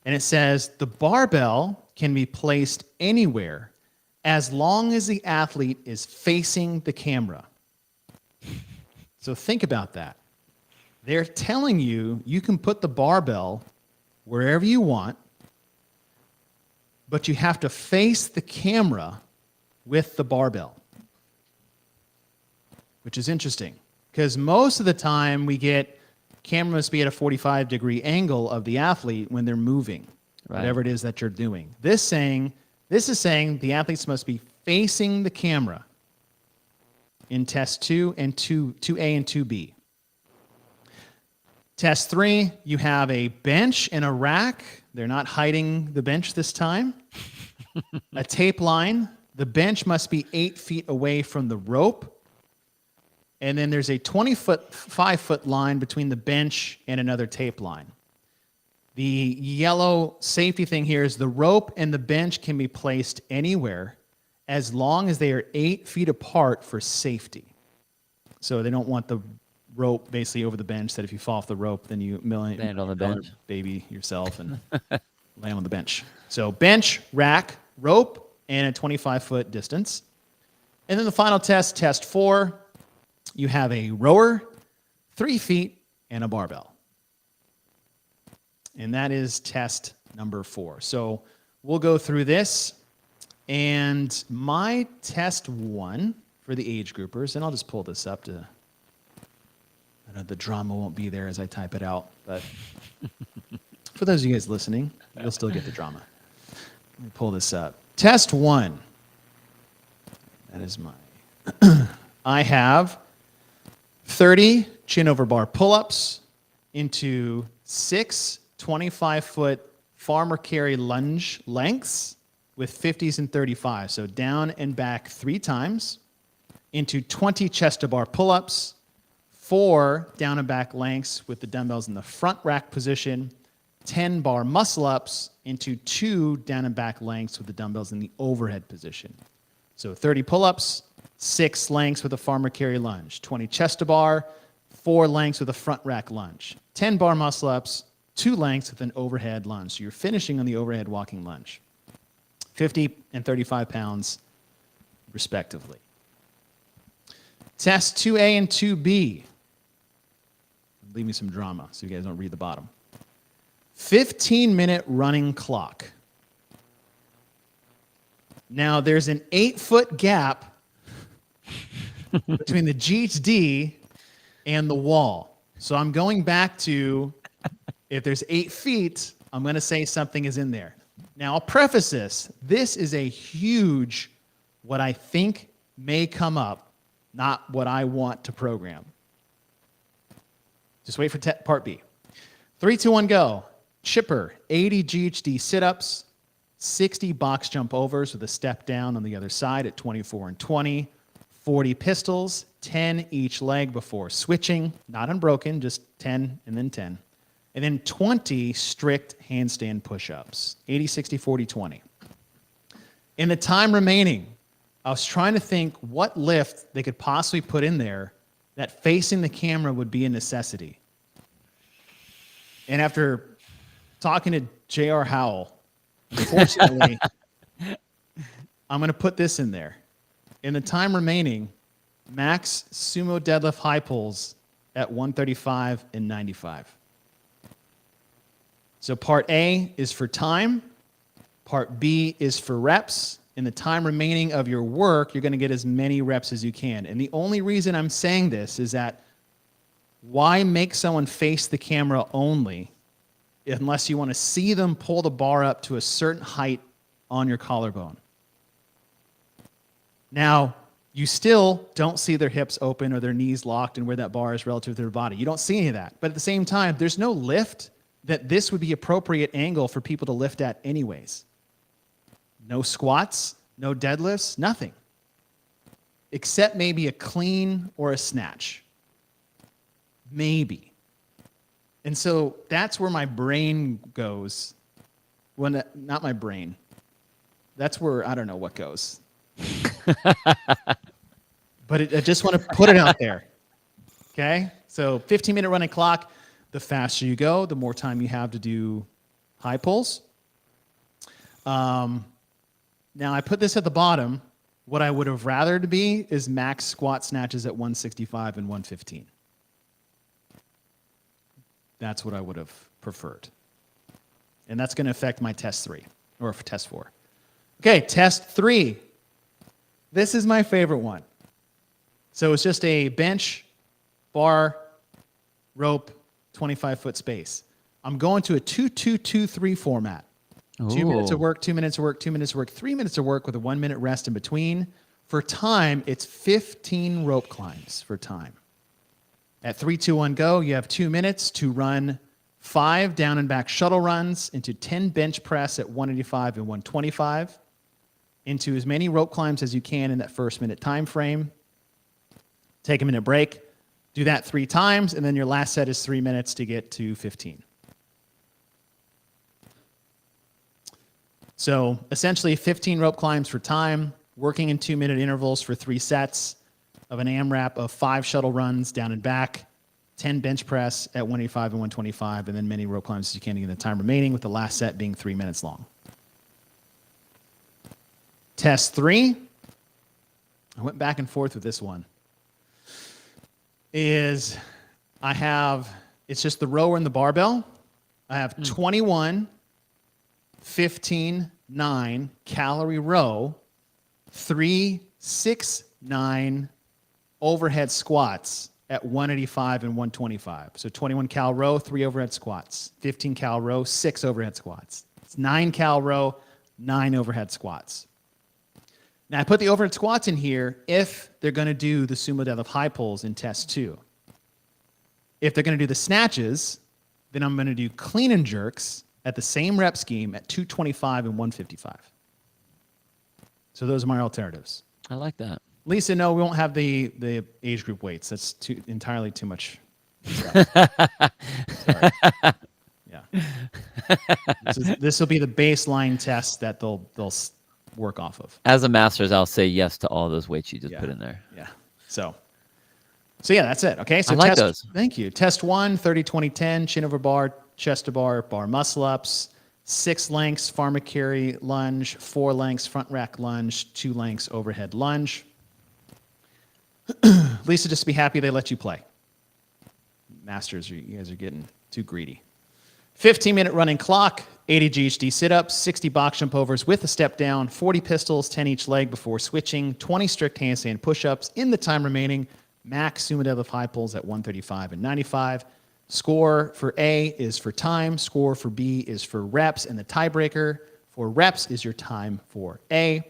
And it says the barbell can be placed anywhere as long as the athlete is facing the camera. So think about that. They're telling you you can put the barbell wherever you want, but you have to face the camera with the barbell, which is interesting because most of the time we get camera must be at a 45-degree angle of the athlete when they're moving, Right. whatever it is that you're doing. This is saying the athletes must be facing the camera in test 2 and 2A and 2B. Test 3, you have a bench and a rack. They're not hiding the bench this time. A tape line. The bench must be 8 feet away from the rope. And then there's a 5-foot line between the bench and another tape line. The yellow safety thing here is the rope and the bench can be placed anywhere as long as they are 8 feet apart for safety. So they don't want the rope basically over the bench that if you fall off the rope, then you Land on the bench. baby yourself and land on the bench. So bench, rack, rope, and a 25-foot distance. And then the final test, test 4, you have a rower, 3 feet, and a barbell. And that is test number 4. So we'll go through this. And my test 1 for the age groupers, and I'll just pull this up to, I know the drama won't be there as I type it out, but for those of you guys listening, you'll still get the drama. Let me pull this up. Test 1. That is my, I have 30 chin over bar pull-ups into 6 25-foot farmer carry lunge lengths with 50s and 35s. So down and back 3 times into 20 chest to bar pull-ups, 4 down and back lengths with the dumbbells in the front rack position, 10 bar muscle ups into 2 down and back lengths with the dumbbells in the overhead position. So 30 pull-ups, 6 lengths with a farmer carry lunge, 20 chest to bar, 4 lengths with a front rack lunge, 10 bar muscle ups, 2 lengths with an overhead lunge. So you're finishing on the overhead walking lunge. 50 and 35 pounds, respectively. Test 2A and 2B. Leave me some drama so you guys don't read the bottom. 15-minute running clock. Now, there's an 8-foot gap between the GHD and the wall. So I'm going back to, if there's 8 feet, I'm going to say something is in there. Now, I'll preface this. This is a huge, what I think may come up, not what I want to program. Just wait for part B. 3, 2, 1, go. Chipper, 80 GHD sit-ups, 60 box jump overs with a step down on the other side at 24 and 20, 40 pistols, 10 each leg before switching, not unbroken, just 10 and then 10. And then 20 strict handstand push-ups, 80, 60, 40, 20. In the time remaining, I was trying to think what lift they could possibly put in there that facing the camera would be a necessity. And after talking to J.R. Howell, unfortunately, I'm going to put this in there. In the time remaining, max sumo deadlift high pulls at 135 and 95. So part A is for time. Part B is for reps. In the time remaining of your work, you're going to get as many reps as you can. And the only reason I'm saying this is that why make someone face the camera only unless you want to see them pull the bar up to a certain height on your collarbone? Now, you still don't see their hips open or their knees locked and where that bar is relative to their body. You don't see any of that. But at the same time, there's no lift that this would be appropriate angle for people to lift at anyways. No squats, no deadlifts, nothing. Except maybe a clean or a snatch. Maybe. And so that's where my brain goes. Well, not my brain. That's where I don't know what goes. But I just want to put it out there. Okay? So 15-minute running clock. The faster you go, the more time you have to do high pulls. Now, I put this at the bottom. What I would have rather to be is max squat snatches at 165 and 115. That's what I would have preferred. And that's going to affect my test 3, or test 4. Okay, test 3. This is my favorite one. So it's just a bench, bar, rope, 25-foot space. I'm going to a 2-2-2-3 format. Ooh. 2 minutes of work, 2 minutes of work, 2 minutes of work, 3 minutes of work with a 1-minute rest in between. For time, it's 15 rope climbs for time. At 3, 2, 1, go, you have 2 minutes to run 5 down and back shuttle runs into 10 bench press at 185 and 125, into as many rope climbs as you can in that first minute time frame. Take a minute break. Do that 3 times, and then your last set is 3 minutes to get to 15. So essentially 15 rope climbs for time, working in 2-minute intervals for 3 sets of an AMRAP of 5 shuttle runs down and back, 10 bench press at 185 and 125, and then many rope climbs as you can in the time remaining, with the last set being 3 minutes long. Test 3, I went back and forth with this one, is it's just the rower and the barbell. I have 21, 15, 9 calorie row, 3, 6, 9 overhead squats at 185 and 125. So 21 cal row, 3 overhead squats. 15 cal row, 6 overhead squats. It's 9 cal row, 9 overhead squats. Now I put the overhead squats in here if they're going to do the sumo deadlift high pulls in test 2. If they're going to do the snatches, then I'm going to do clean and jerks at the same rep scheme at 225 and 155. So those are my alternatives. I like that. Lisa, no, we won't have the age group weights. That's entirely too much. Sorry. Yeah. This will be the baseline test that they'll work off of. As a master's, I'll say yes to all those weights you just put in there. Yeah. So yeah, that's it. Okay. So I like those. Thank you. Test 1, 30, 20, 10, chin over bar, chest to bar, bar muscle ups, 6 lengths, farmer carry lunge, 4 lengths, front rack lunge, 2 lengths, overhead lunge. Lisa, just be happy they let you play. Masters, you guys are getting too greedy. 15-minute running clock, 80 GHD sit-ups, 60 box jump overs with a step down, 40 pistols, 10 each leg before switching, 20 strict handstand push-ups in the time remaining, max sumo deadlift high pulls at 135 and 95. Score for A is for time, score for B is for reps, and the tiebreaker for reps is your time for A.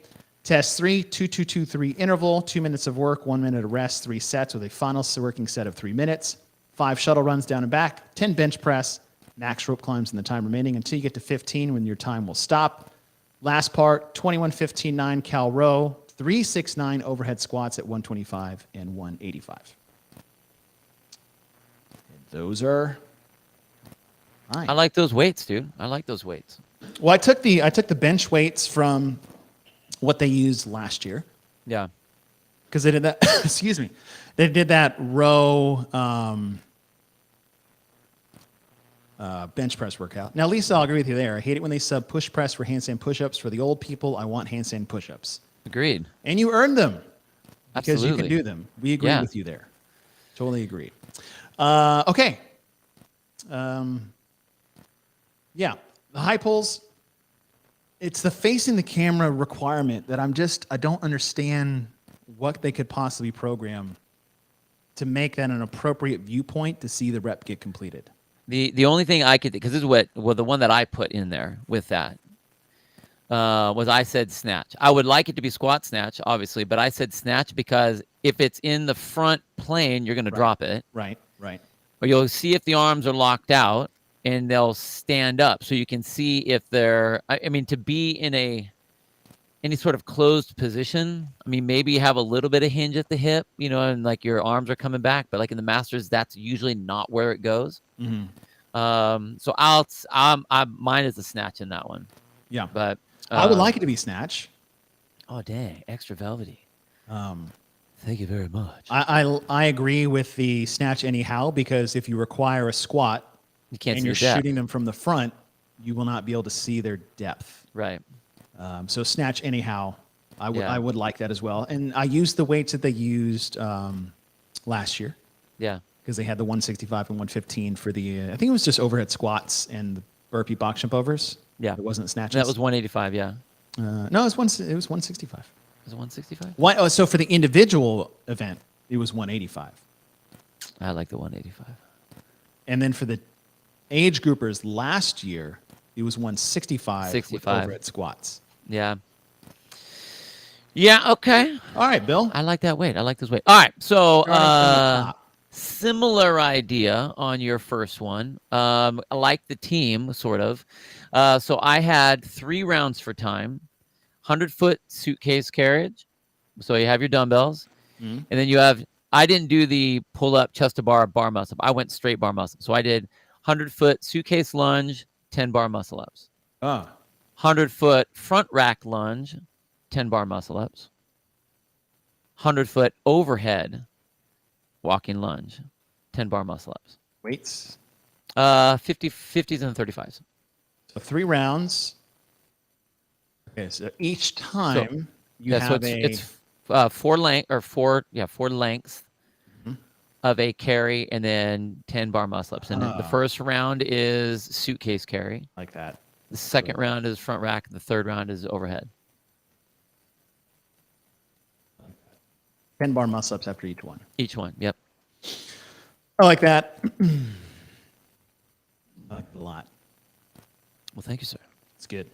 Test 3, 2-2-2-3 interval, 2 minutes of work, 1 minute of rest, 3 sets with a final working set of 3 minutes. 5 shuttle runs down and back, 10 bench press, max rope climbs in the time remaining until you get to 15 when your time will stop. Last part, 21-15-9 cal row, 3-6-9 overhead squats at 125 and 185. And those are mine. I like those weights, dude. I like those weights. Well, I took the bench weights from what they used last year. Yeah. Because they did that, excuse me, they did that row bench press workout. Now, Lisa, I'll agree with you there. I hate it when they sub push press for handstand push-ups. For the old people, I want handstand push-ups. Agreed. And you earned them because Absolutely. you can do them. We agree Yeah. with you there. Totally agree. Okay. Yeah, the high pulls. It's the facing the camera requirement that I don't understand what they could possibly program to make that an appropriate viewpoint to see the rep get completed. The only thing I could, because this is the one that I put in there with that was I said snatch. I would like it to be squat snatch, obviously, but I said snatch because if it's in the front plane, you're going to drop it. Right. Or you'll see if the arms are locked out and they'll stand up. So you can see if they're, I mean, to be in any sort of closed position, I mean, maybe you have a little bit of hinge at the hip, and like your arms are coming back, but like in the Masters, that's usually not where it goes. Mm-hmm. So mine is the snatch in that one. Yeah. But I would like it to be snatch. Oh, dang. Extra velvety. Thank you very much. I agree with the snatch anyhow, because if you require a squat You can't and see you're the depth. shooting them from the front, you will not be able to see their depth. Right. So snatch anyhow, I would like that as well. And I used the weights that they used last year Yeah. because they had the 165 and 115 for the, I think it was just overhead squats and the burpee box jump overs. Yeah. It wasn't snatches. That was 185. Yeah. No, it was 165. Was it 165? So for the individual event, it was 185. I like the 185. And then for the age groupers last year, it was 165 with 65. overhead squats. Yeah. Yeah. Okay. All right, Bill. I like that weight. I like this weight. All right. So, Starting from the top. similar idea on your first one. I like the team, sort of. So I had 3 rounds for time, 100-foot suitcase carriage. So you have your dumbbells, Mhm. and then I didn't do the pull-up, chest-to-bar, bar muscle-up. I went straight bar muscle. So I did 100-foot suitcase lunge, 10 bar muscle-ups. 100-foot front rack lunge, 10 bar muscle-ups. 100-foot overhead walking lunge, 10 bar muscle-ups. Weights. 50s and 35s. So 3 rounds. Okay, so each time you So have it's 4 lengths of a carry and then 10 bar muscle-ups. And the first round is suitcase carry. like that. The second round is front rack. The third round is overhead. 10 bar muscle-ups after each one. Each one. Yep. I like that. I like it a lot. Well, thank you, sir. It's good.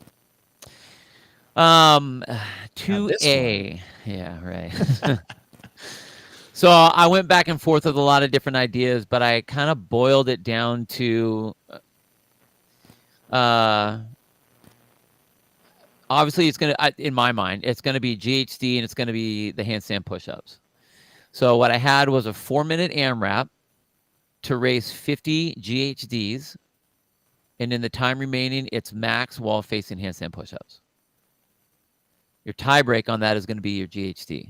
2A. Yeah, right. So I went back and forth with a lot of different ideas, but I kind of boiled it down to obviously it's going to, in my mind, it's going to be GHD and it's going to be the handstand push-ups. So what I had was a 4-minute AMRAP to race 50 GHDs. And in the time remaining, it's max wall facing handstand push-ups. Your tie break on that is going to be your GHD.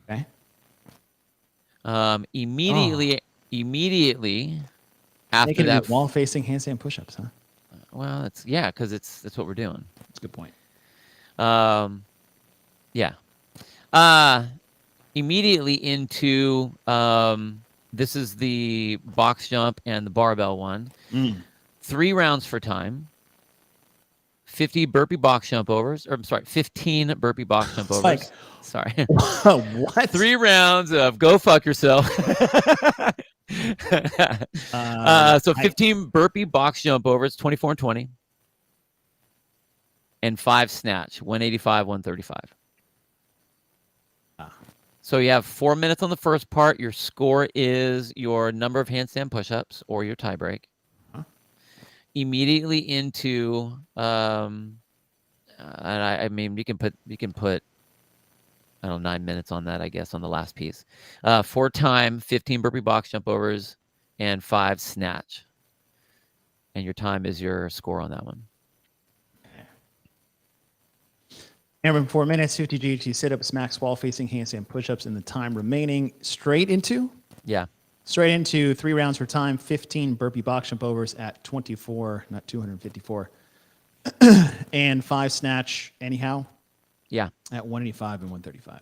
Okay. Immediately after Making that, wall facing handstand push-ups, huh? well, that's what we're doing. That's a good point. Yeah. Immediately into this is the box jump and the barbell one. 3 rounds for time. 50 burpee box jump overs, or I'm sorry, 15 burpee box jump overs. Like, sorry. What? 3 rounds of go fuck yourself. So 15 burpee box jump overs, 24 and 20. And 5 snatch, 185, 135. So you have 4 minutes on the first part. Your score is your number of handstand push-ups or your tie break. Immediately into, and I mean, you can put, I don't know, 9 minutes on that, I guess, on the last piece. 4 time, 15 burpee box jump overs, and 5 snatch. And your time is your score on that one. Hammer 4 minutes, 50 GHD sit-ups, max wall-facing handstand push-ups in the time remaining. Straight into 3 rounds for time, 15 burpee box jump overs at 24, not 254, and 5 snatch anyhow. Yeah. At 185 and 135.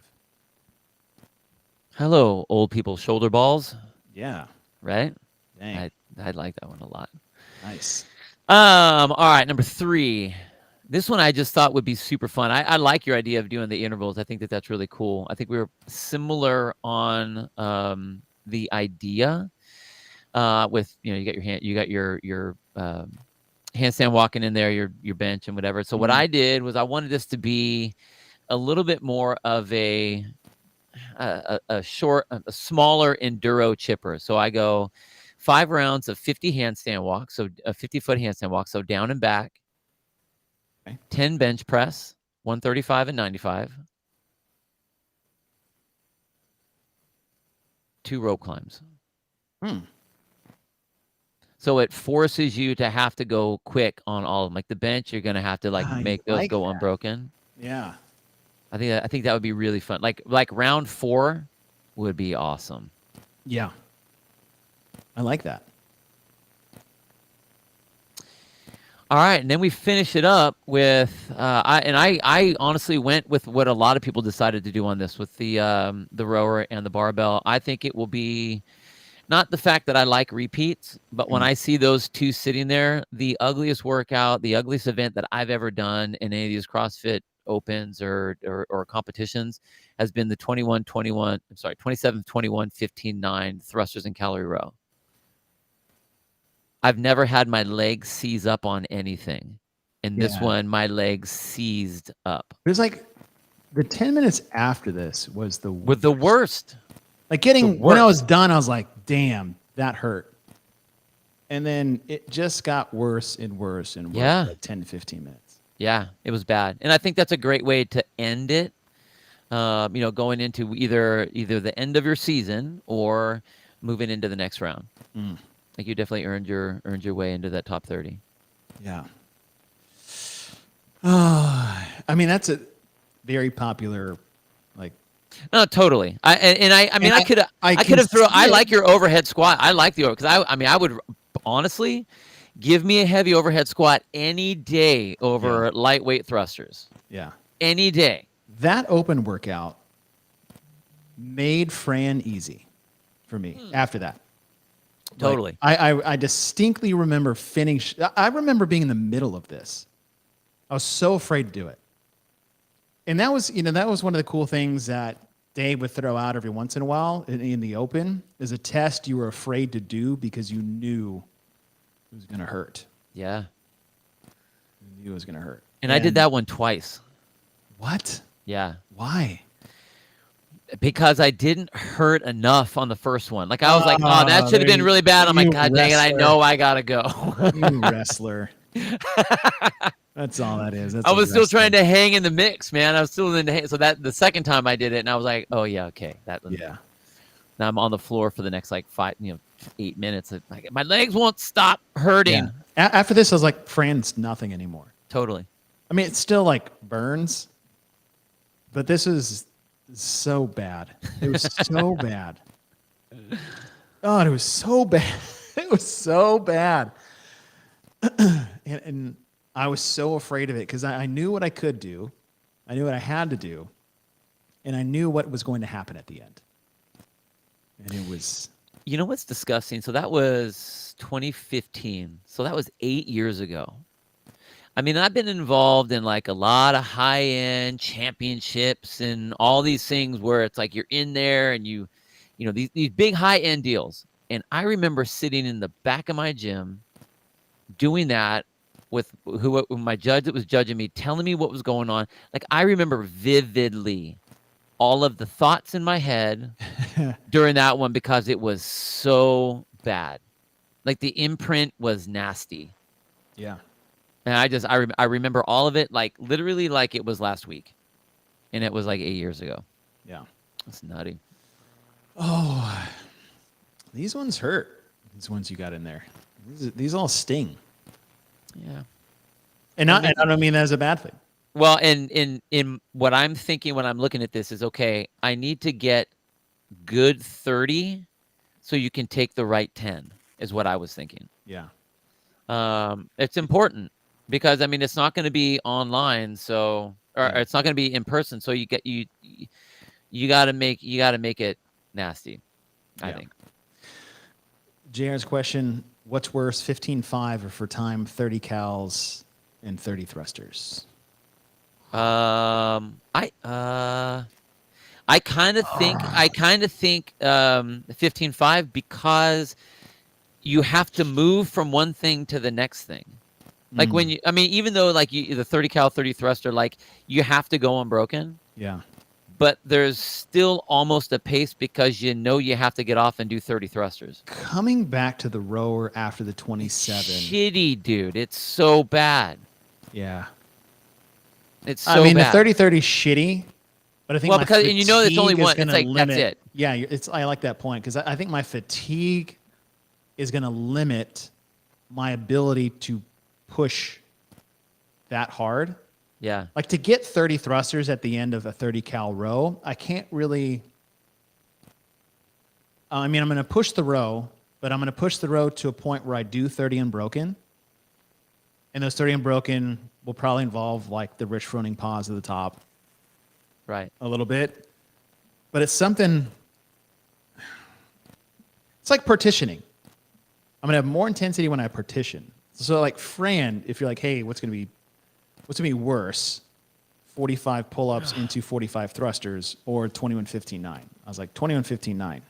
Hello, old people shoulder balls. Yeah. Right? Dang. I like that one a lot. Nice. All right, number 3. This one I just thought would be super fun. I like your idea of doing the intervals. I think that's really cool. I think we were similar on the idea with, you got your handstand walking in there, your bench and whatever. So what I did was I wanted this to be a little bit more of a smaller enduro chipper. So I go 5 rounds of 50 handstand walks, so a 50-foot handstand walk, so down and back. Okay. 10 bench press, 135 and 95. 2 rope climbs. So it forces you to have to go quick on all of them. Like the bench, you're going to have to make those go unbroken. Yeah. I think that would be really fun. Like round 4 would be awesome. Yeah. I like that. All right, and then we finish it up with I honestly went with what a lot of people decided to do on this with the rower and the barbell. I think it will be not the fact that I like repeats, but when I see those two sitting there, the ugliest workout, the ugliest event that I've ever done in any of these CrossFit Opens or competitions has been the 27, 21, 15, 9 thrusters and calorie row. I've never had my legs seize up on anything. And this one, my legs seized up. It was like the 10 minutes after this was the worst. With the worst. Like when I was done, I was like, damn, that hurt. And then it just got worse and worse and worse. Yeah. Like 10 to 15 minutes. Yeah, it was bad. And I think that's a great way to end it. Going into either the end of your season or moving into the next round. Like you definitely earned your way into that top 30. Yeah. I mean, that's a very popular, like. No, totally. I could have thrown. I like your overhead squat. I like the because I would honestly give me a heavy overhead squat any day over lightweight thrusters. Yeah. Any day. That open workout made Fran easy for me after that. Totally. Like, I distinctly remember I remember being in the middle of this. I was so afraid to do it. And that was one of the cool things that Dave would throw out every once in a while in the open is a test you were afraid to do because you knew it was going to hurt. Yeah. You knew it was going to hurt. And I did that one twice. What? Yeah. Why? Because I didn't hurt enough on the first one. Like I was like, oh, that should have been really bad. I'm like, God dang it, I know I gotta go. You wrestler. That's all that is. That's I was still trying to hang in the mix, man. I was still in the so that the second time I did it, and I was like, oh yeah, okay, Yeah. Now I'm on the floor for the next like 8 minutes. Like, my legs won't stop hurting. Yeah. After this, I was like, Fran's nothing anymore. Totally. I mean, it still like burns, but this is so bad. It was so bad. Oh, it was so bad. It was so bad. And I was so afraid of it because I knew what I could do. I knew what I had to do. And I knew what was going to happen at the end. And it was... You know what's disgusting? So that was 2015. So that was 8 years ago. I mean, I've been involved in like a lot of high-end championships and all these things where it's like you're in there and you know, these big high-end deals. And I remember sitting in the back of my gym doing that with my judge that was judging me, telling me what was going on. Like I remember vividly all of the thoughts in my head during that one because it was so bad. Like the imprint was nasty. Yeah. And I remember all of it like literally like it was last week. And it was like 8 years ago. Yeah. That's nutty. Oh, these ones hurt. These ones you got in there. These all sting. Yeah. And I don't mean that as a bad thing. Well, and in what I'm thinking when I'm looking at this is, okay, I need to get good 30 so you can take the right 10 is what I was thinking. Yeah. It's important because I mean it's not going to be online, so or it's not going to be in person, so you got to make it nasty. I think. JR's question: what's worse, 15.5 or for time 30 cals and 30 thrusters? I kind of think 15.5 because you have to move from one thing to the next thing. Like when you, I mean, even though like the 30 cal 30 thruster, like you have to go unbroken. Yeah. But there's still almost a pace because you know you have to get off and do 30 thrusters. Coming back to the rower after the 27. Shitty, dude. It's so bad. Yeah. It's so bad. The 30-30 shitty, but I think because and you know it's only one. It's like limit, that's it. Yeah, I like that point because I think my fatigue is going to limit my ability to push that hard. Yeah. Like to get 30 thrusters at the end of a 30 cal row, I can't really. I mean, I'm going to push the row, but I'm going to push the row to a point where I do 30 unbroken. And those 30 unbroken will probably involve like the rich froning pause at the top. Right. A little bit. But it's something. It's like partitioning. I'm going to have more intensity when I partition. So like Fran, if you're like, hey, what's going to be worse? 45 pull-ups into 45 thrusters or 21-15-9. I was like 21-15-9.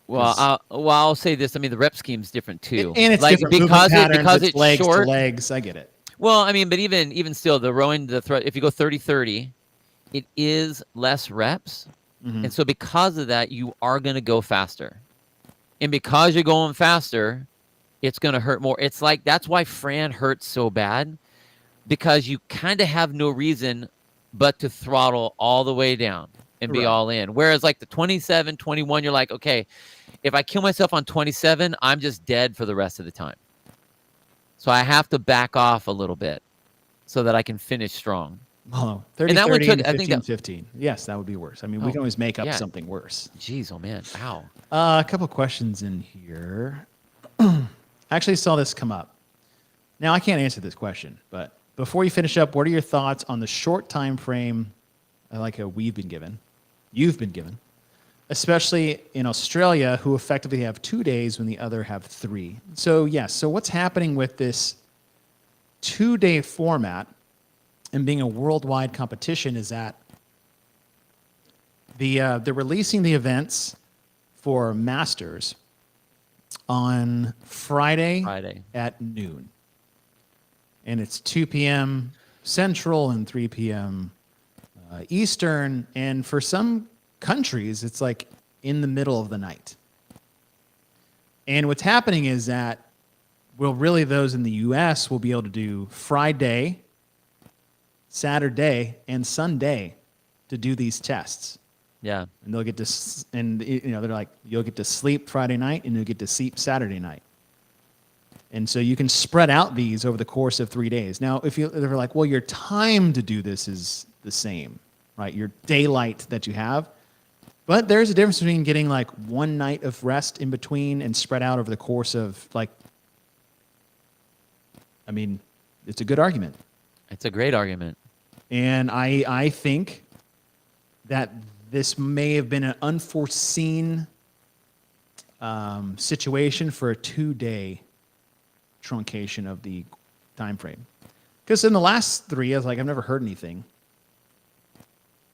Well, I'll say this. I mean, the rep scheme's different too. And it's like different because it's legs short. to legs. I get it. Well, I mean, but even still, the rowing the thrust. If you go 30-30, it is less reps, and so because of that, you are going to go faster, and because you're going faster, it's going to hurt more. It's like that's why Fran hurts so bad, because you kind of have no reason but to throttle all the way down and be all in. Whereas like the 27, 21, you're like, okay, if I kill myself on 27, I'm just dead for the rest of the time. So I have to back off a little bit so that I can finish strong. Oh, 30, 30, and 15, 15. Yes, that would be worse. I mean, we can always make up something worse. Jeez, oh man, ow. A couple questions in here. I actually saw this come up. Now, I can't answer this question, but before you finish up, what are your thoughts on the short time frame like you've been given, especially in Australia, who effectively have 2 days when the other have 3? So, yes. So what's happening with this 2-day format and being a worldwide competition is that They're releasing the events for Masters on Friday at noon. And it's 2 p.m. Central and 3 p.m. Eastern. And for some countries, it's like in the middle of the night. And what's happening is that, well, really those in the U.S. will be able to do Friday, Saturday, and Sunday to do these tests. Yeah. And they'll get to, and they're like, you'll get to sleep Friday night and you'll get to sleep Saturday night. And so you can spread out these over the course of 3 days. Now, they're like, well, your time to do this is the same, right? Your daylight that you have. But there's a difference between getting like one night of rest in between and spread out over the course of it's a good argument. It's a great argument. And I think that this may have been an unforeseen situation for a 2-day truncation of the time frame. Because in the last 3, I was like, I've never heard anything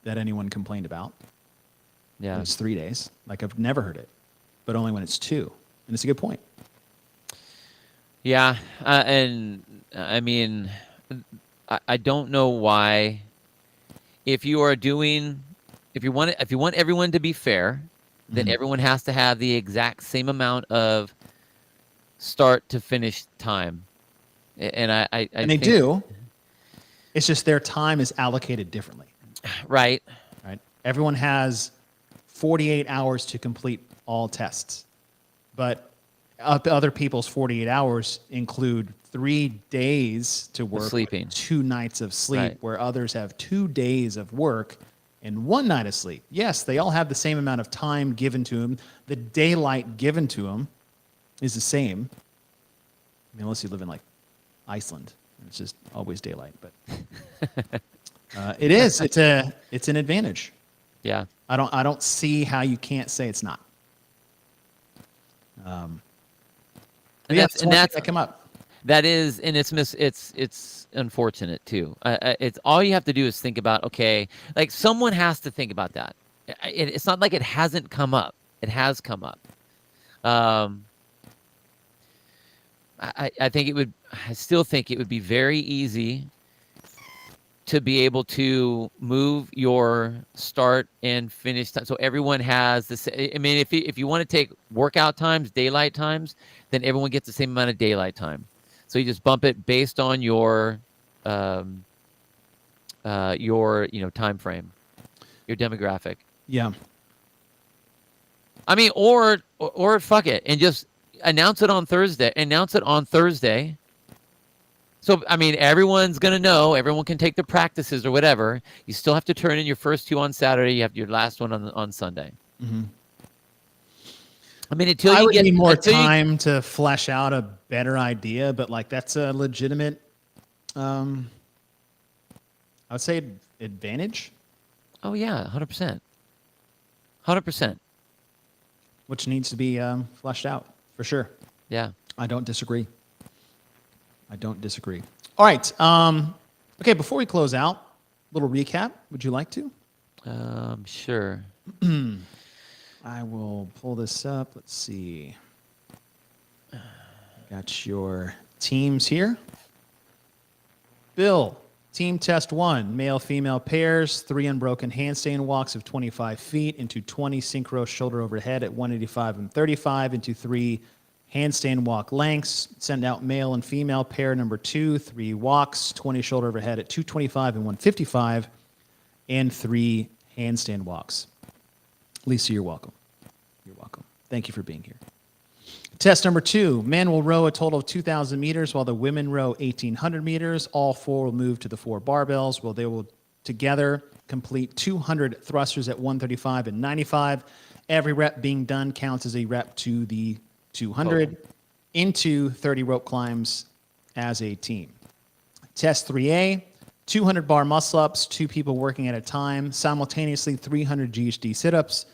that anyone complained about. Yeah. It's 3 days. Like, I've never heard it, but only when it's 2. And it's a good point. Yeah. And I mean, I don't know why, if you want everyone to be fair, then everyone has to have the exact same amount of start to finish time. And I and they think, do. It's just their time is allocated differently. Right. Right. Everyone has 48 hours to complete all tests, but other people's 48 hours include 3 days to work, sleeping, 2 nights of sleep, right, where others have 2 days of work and 1 night of sleep. Yes, they all have the same amount of time given to them. The daylight given to them is the same. I mean, unless you live in like Iceland, it's just always daylight. But it is. It's an advantage. Yeah. I don't see how you can't say it's not. And that's that come up. That is, and it's unfortunate too. It's all you have to do is think about. Okay, like someone has to think about that. It's not like it hasn't come up. It has come up. I think it would. I still think it would be very easy to be able to move your start and finish time, so everyone has this. I mean, if you want to take workout times, daylight times, then everyone gets the same amount of daylight time. So you just bump it based on your time frame, your demographic. Yeah. I mean, or fuck it and just announce it on Thursday. So, I mean, everyone's going to know. Everyone can take their practices or whatever. You still have to turn in your first 2 on Saturday. You have your last one on Sunday. Mm-hmm. I mean, until I you would get need more time to flesh out a better idea, but like that's a legitimate, I would say advantage. Oh, yeah, 100%. 100%. Which needs to be fleshed out for sure. Yeah. I don't disagree. All right. Okay, before we close out, a little recap. Would you like to? Sure. I will pull this up. Let's see. Got your teams here. Bill, team test 1, male-female pairs, 3 unbroken handstand walks of 25 feet into 20 synchro shoulder overhead at 185 and 35 into 3 handstand walk lengths. Send out male and female pair number 2, 3 walks, 20 shoulder overhead at 225 and 155, and 3 handstand walks. Lisa, you're welcome. You're welcome. Thank you for being here. Test number 2, men will row a total of 2,000 meters while the women row 1,800 meters. All 4 will move to the 4 barbells where they will together complete 200 thrusters at 135 and 95. Every rep being done counts as a rep to the 200 into 30 rope climbs as a team. Test 3A, 200 bar muscle ups, 2 people working at a time, simultaneously 300 GHD sit-ups,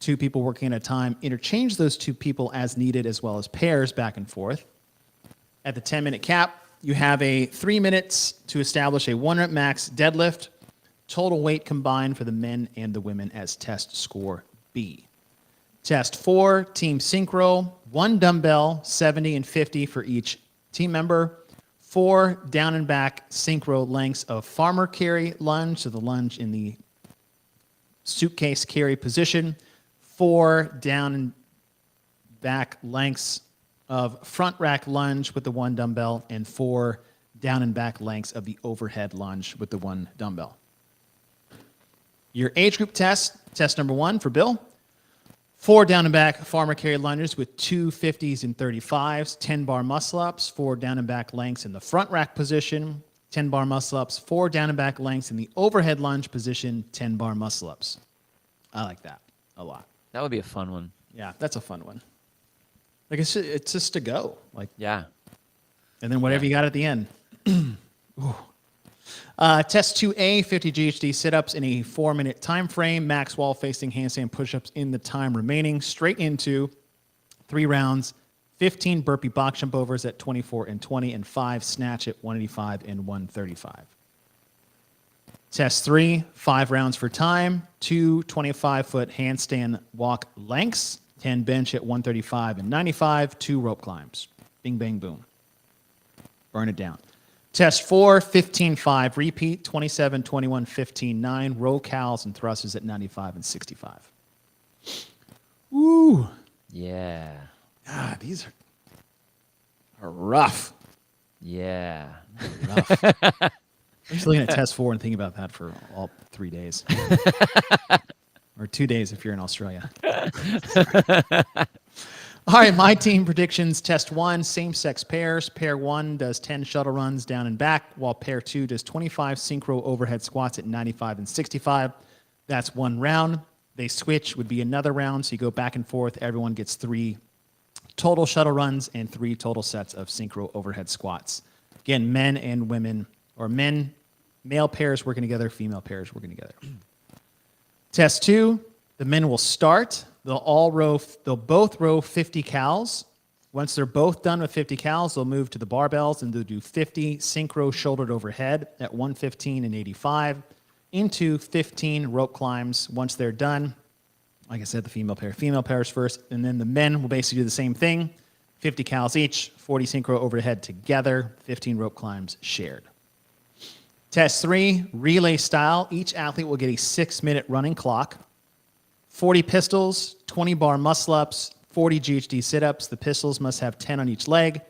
2 people working at a time. Interchange those 2 people as needed as well as pairs back and forth. At the 10-minute cap, you have a 3 minutes to establish a 1 rep max deadlift, Total weight combined for the men and the women as test score B. Test 4, team synchro, 1 dumbbell, 70 and 50 for each team member. 4 down and back synchro lengths of farmer carry lunge, so the lunge in the suitcase carry position. 4 down and back lengths of front rack lunge with the 1 dumbbell, and 4 down and back lengths of the overhead lunge with the 1 dumbbell. Your age group test number 1 for Bill. 4 down and back farmer carry lunges with 2 50s and 35s, 10 bar muscle ups, 4 down and back lengths in the front rack position, 10 bar muscle ups, 4 down and back lengths in the overhead lunge position, 10 bar muscle ups. I like that a lot. That would be a fun one. Yeah, that's a fun one. Like it's just to go. Like, Yeah. and then whatever you got at the end. Ooh. Test 2A, 50 GHD sit-ups in a 4-minute time frame, max wall-facing handstand push-ups in the time remaining, straight into 3 rounds, 15 burpee box jump overs at 24 and 20, and 5 snatch at 185 and 135. Test 3, 5 rounds for time, 2 25-foot handstand walk lengths, 10 bench at 135 and 95, 2 rope climbs. Bing, bang, boom. Burn it down. Test 4, 15-5, repeat, 27, 21, 15, 9, row cows and thrusters at 95 and 65. Woo! Yeah. God, these are rough. Yeah. Rough. I'm just looking at test 4 and thinking about that for all 3 days. Or 2 days if you're in Australia. All right, my team predictions. Test 1, same-sex pairs. Pair 1 does 10 shuttle runs down and back, while pair 2 does 25 synchro overhead squats at 95 and 65. That's 1 round. They switch, would be another round, so you go back and forth. Everyone gets 3 total shuttle runs and 3 total sets of synchro overhead squats. Again, men and women, or male pairs working together, female pairs working together. Test 2, the men will start. They'll both row 50 cals. Once they're both done with 50 cals, they'll move to the barbells and they'll do 50 synchro shouldered overhead at 115 and 85 into 15 rope climbs. Once they're done, like I said, the female pairs first, and then the men will basically do the same thing. 50 cals each, 40 synchro overhead together, 15 rope climbs shared. Test 3, relay style. Each athlete will get a 6-minute running clock. 40 pistols, 20 bar muscle ups, 40 GHD sit-ups. The pistols must have 10 on each leg.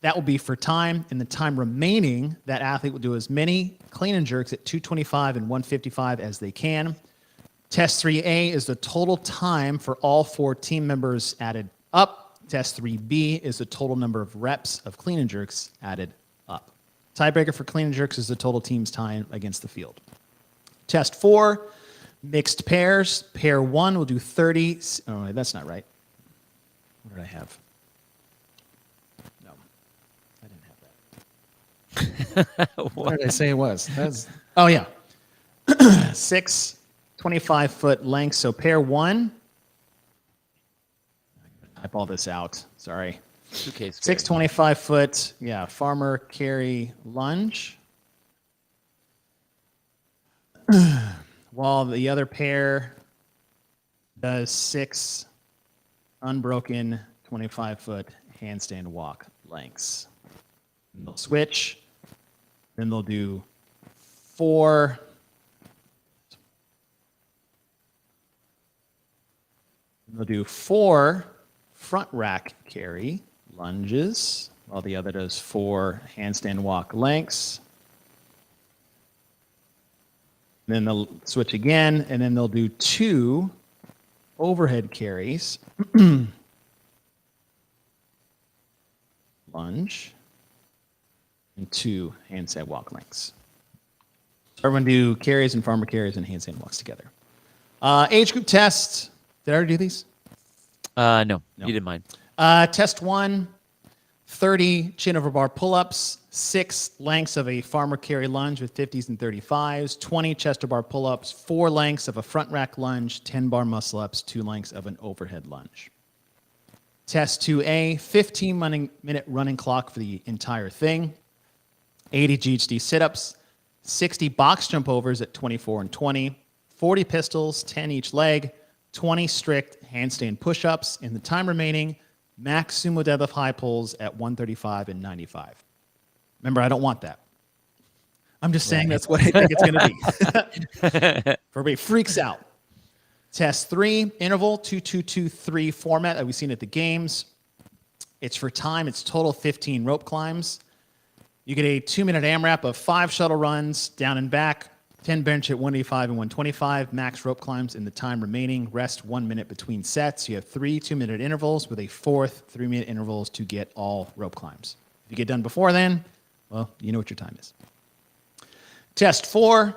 That will be for time. In the time remaining, that athlete will do as many clean and jerks at 225 and 155 as they can. Test 3A is the total time for all 4 team members added up. Test 3B is the total number of reps of clean and jerks added up. Tiebreaker for clean and jerks is the total team's time against the field. Test 4, mixed pairs. Pair 1 will do 30. Oh, that's not right. What did I have? No, I didn't have that. What did I say it was? Oh, yeah. 6 25-foot lengths. So pair 1. Type all this out. Sorry. 6 25-foot, yeah, farmer carry lunge. While the other pair does 6 unbroken 25-foot handstand walk lengths. And they'll switch. Then they'll do 4 front rack carry lunges, while the other does 4 handstand walk lengths. Then they'll switch again, and then they'll do 2 overhead carries, lunge, and 2 handstand walk lengths. So everyone do carries and farmer carries and handstand walks together. Age group tests. Did I already do these? No, you did mine. Test 1, 30 chin over bar pull-ups, 6 lengths of a farmer carry lunge with 50s and 35s, 20 chest to bar pull-ups, 4 lengths of a front rack lunge, 10 bar muscle-ups, 2 lengths of an overhead lunge. Test 2A, 15-minute running clock for the entire thing, 80 GHD sit-ups, 60 box jump overs at 24 and 20, 40 pistols, 10 each leg, 20 strict handstand push-ups in the time remaining, max sumo deadlift high pulls at 135 and 95. Remember, I don't want that. I'm just saying that's what I think it's going to be. Everybody freaks out. Test 3, interval, 2-2-2-3 format that we've seen at the games. It's for time. It's total 15 rope climbs. You get a 2-minute AMRAP of 5 shuttle runs, down and back, 10 bench at 185 and 125, max rope climbs in the time remaining. Rest 1 minute between sets. You have 3 2-minute intervals with a fourth 3-minute intervals to get all rope climbs. If you get done before then, well, you know what your time is. Test 4,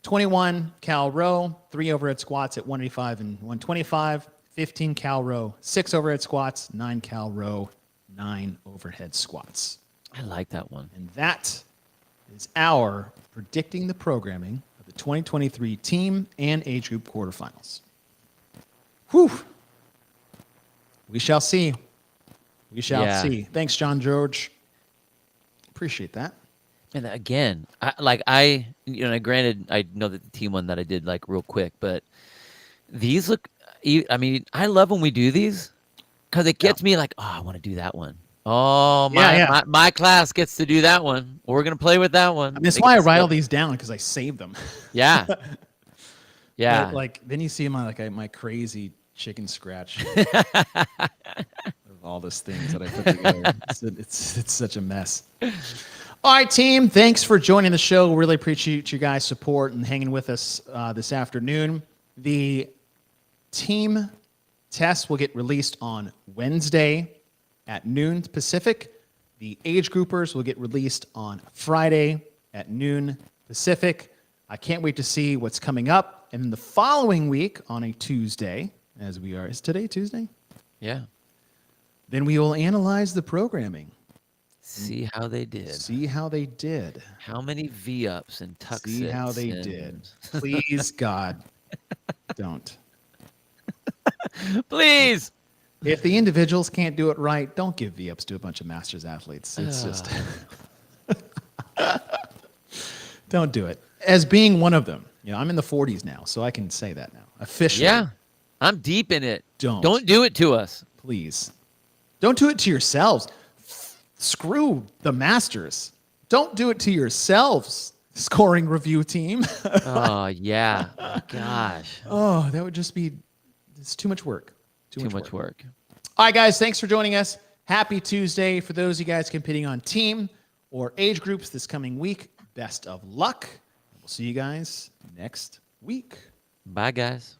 21 cal row, 3 overhead squats at 185 and 125, 15 cal row, 6 overhead squats, 9 cal row, 9 overhead squats. I like that one. And that is our predicting the programming of the 2023 team and age group quarterfinals. Whew. We shall see. We shall see. Thanks, John George. Appreciate that. And again, granted, I know that the team one that I did like real quick, but these look, I mean, I love when we do these because it gets me like, oh, I want to do that one. Oh, my class gets to do that one. We're going to play with that one. I mean, that's why I write all these down, because I save them. Yeah. Yeah. But, like, then you see my crazy chicken scratch of all these things that I put together. It's such a mess. All right, team. Thanks for joining the show. We really appreciate you guys' support and hanging with us this afternoon. The team test will get released on Wednesday at noon Pacific. The age groupers will get released on Friday at noon Pacific. I can't wait to see what's coming up. And then the following week on a Tuesday, as we are, is today Tuesday? Yeah. Then we will analyze the programming. See how they did. See how they did. How many V-ups and tuck See how they did. Please, God, don't. Please. If the individuals can't do it right, don't give V-ups to a bunch of masters athletes. It's just don't do it. As being one of them, I'm in the 40s now, so I can say that now officially. Yeah, I'm deep in it. Don't do it to us, please. Don't do it to yourselves. Screw the masters. Don't do it to yourselves, scoring review team. Oh yeah, oh, gosh. Oh, that would just be. It's too much work. Too much work. All right, guys, thanks for joining us. Happy Tuesday. For those of you guys competing on team or age groups this coming week, best of luck. We'll see you guys next week. Bye, guys.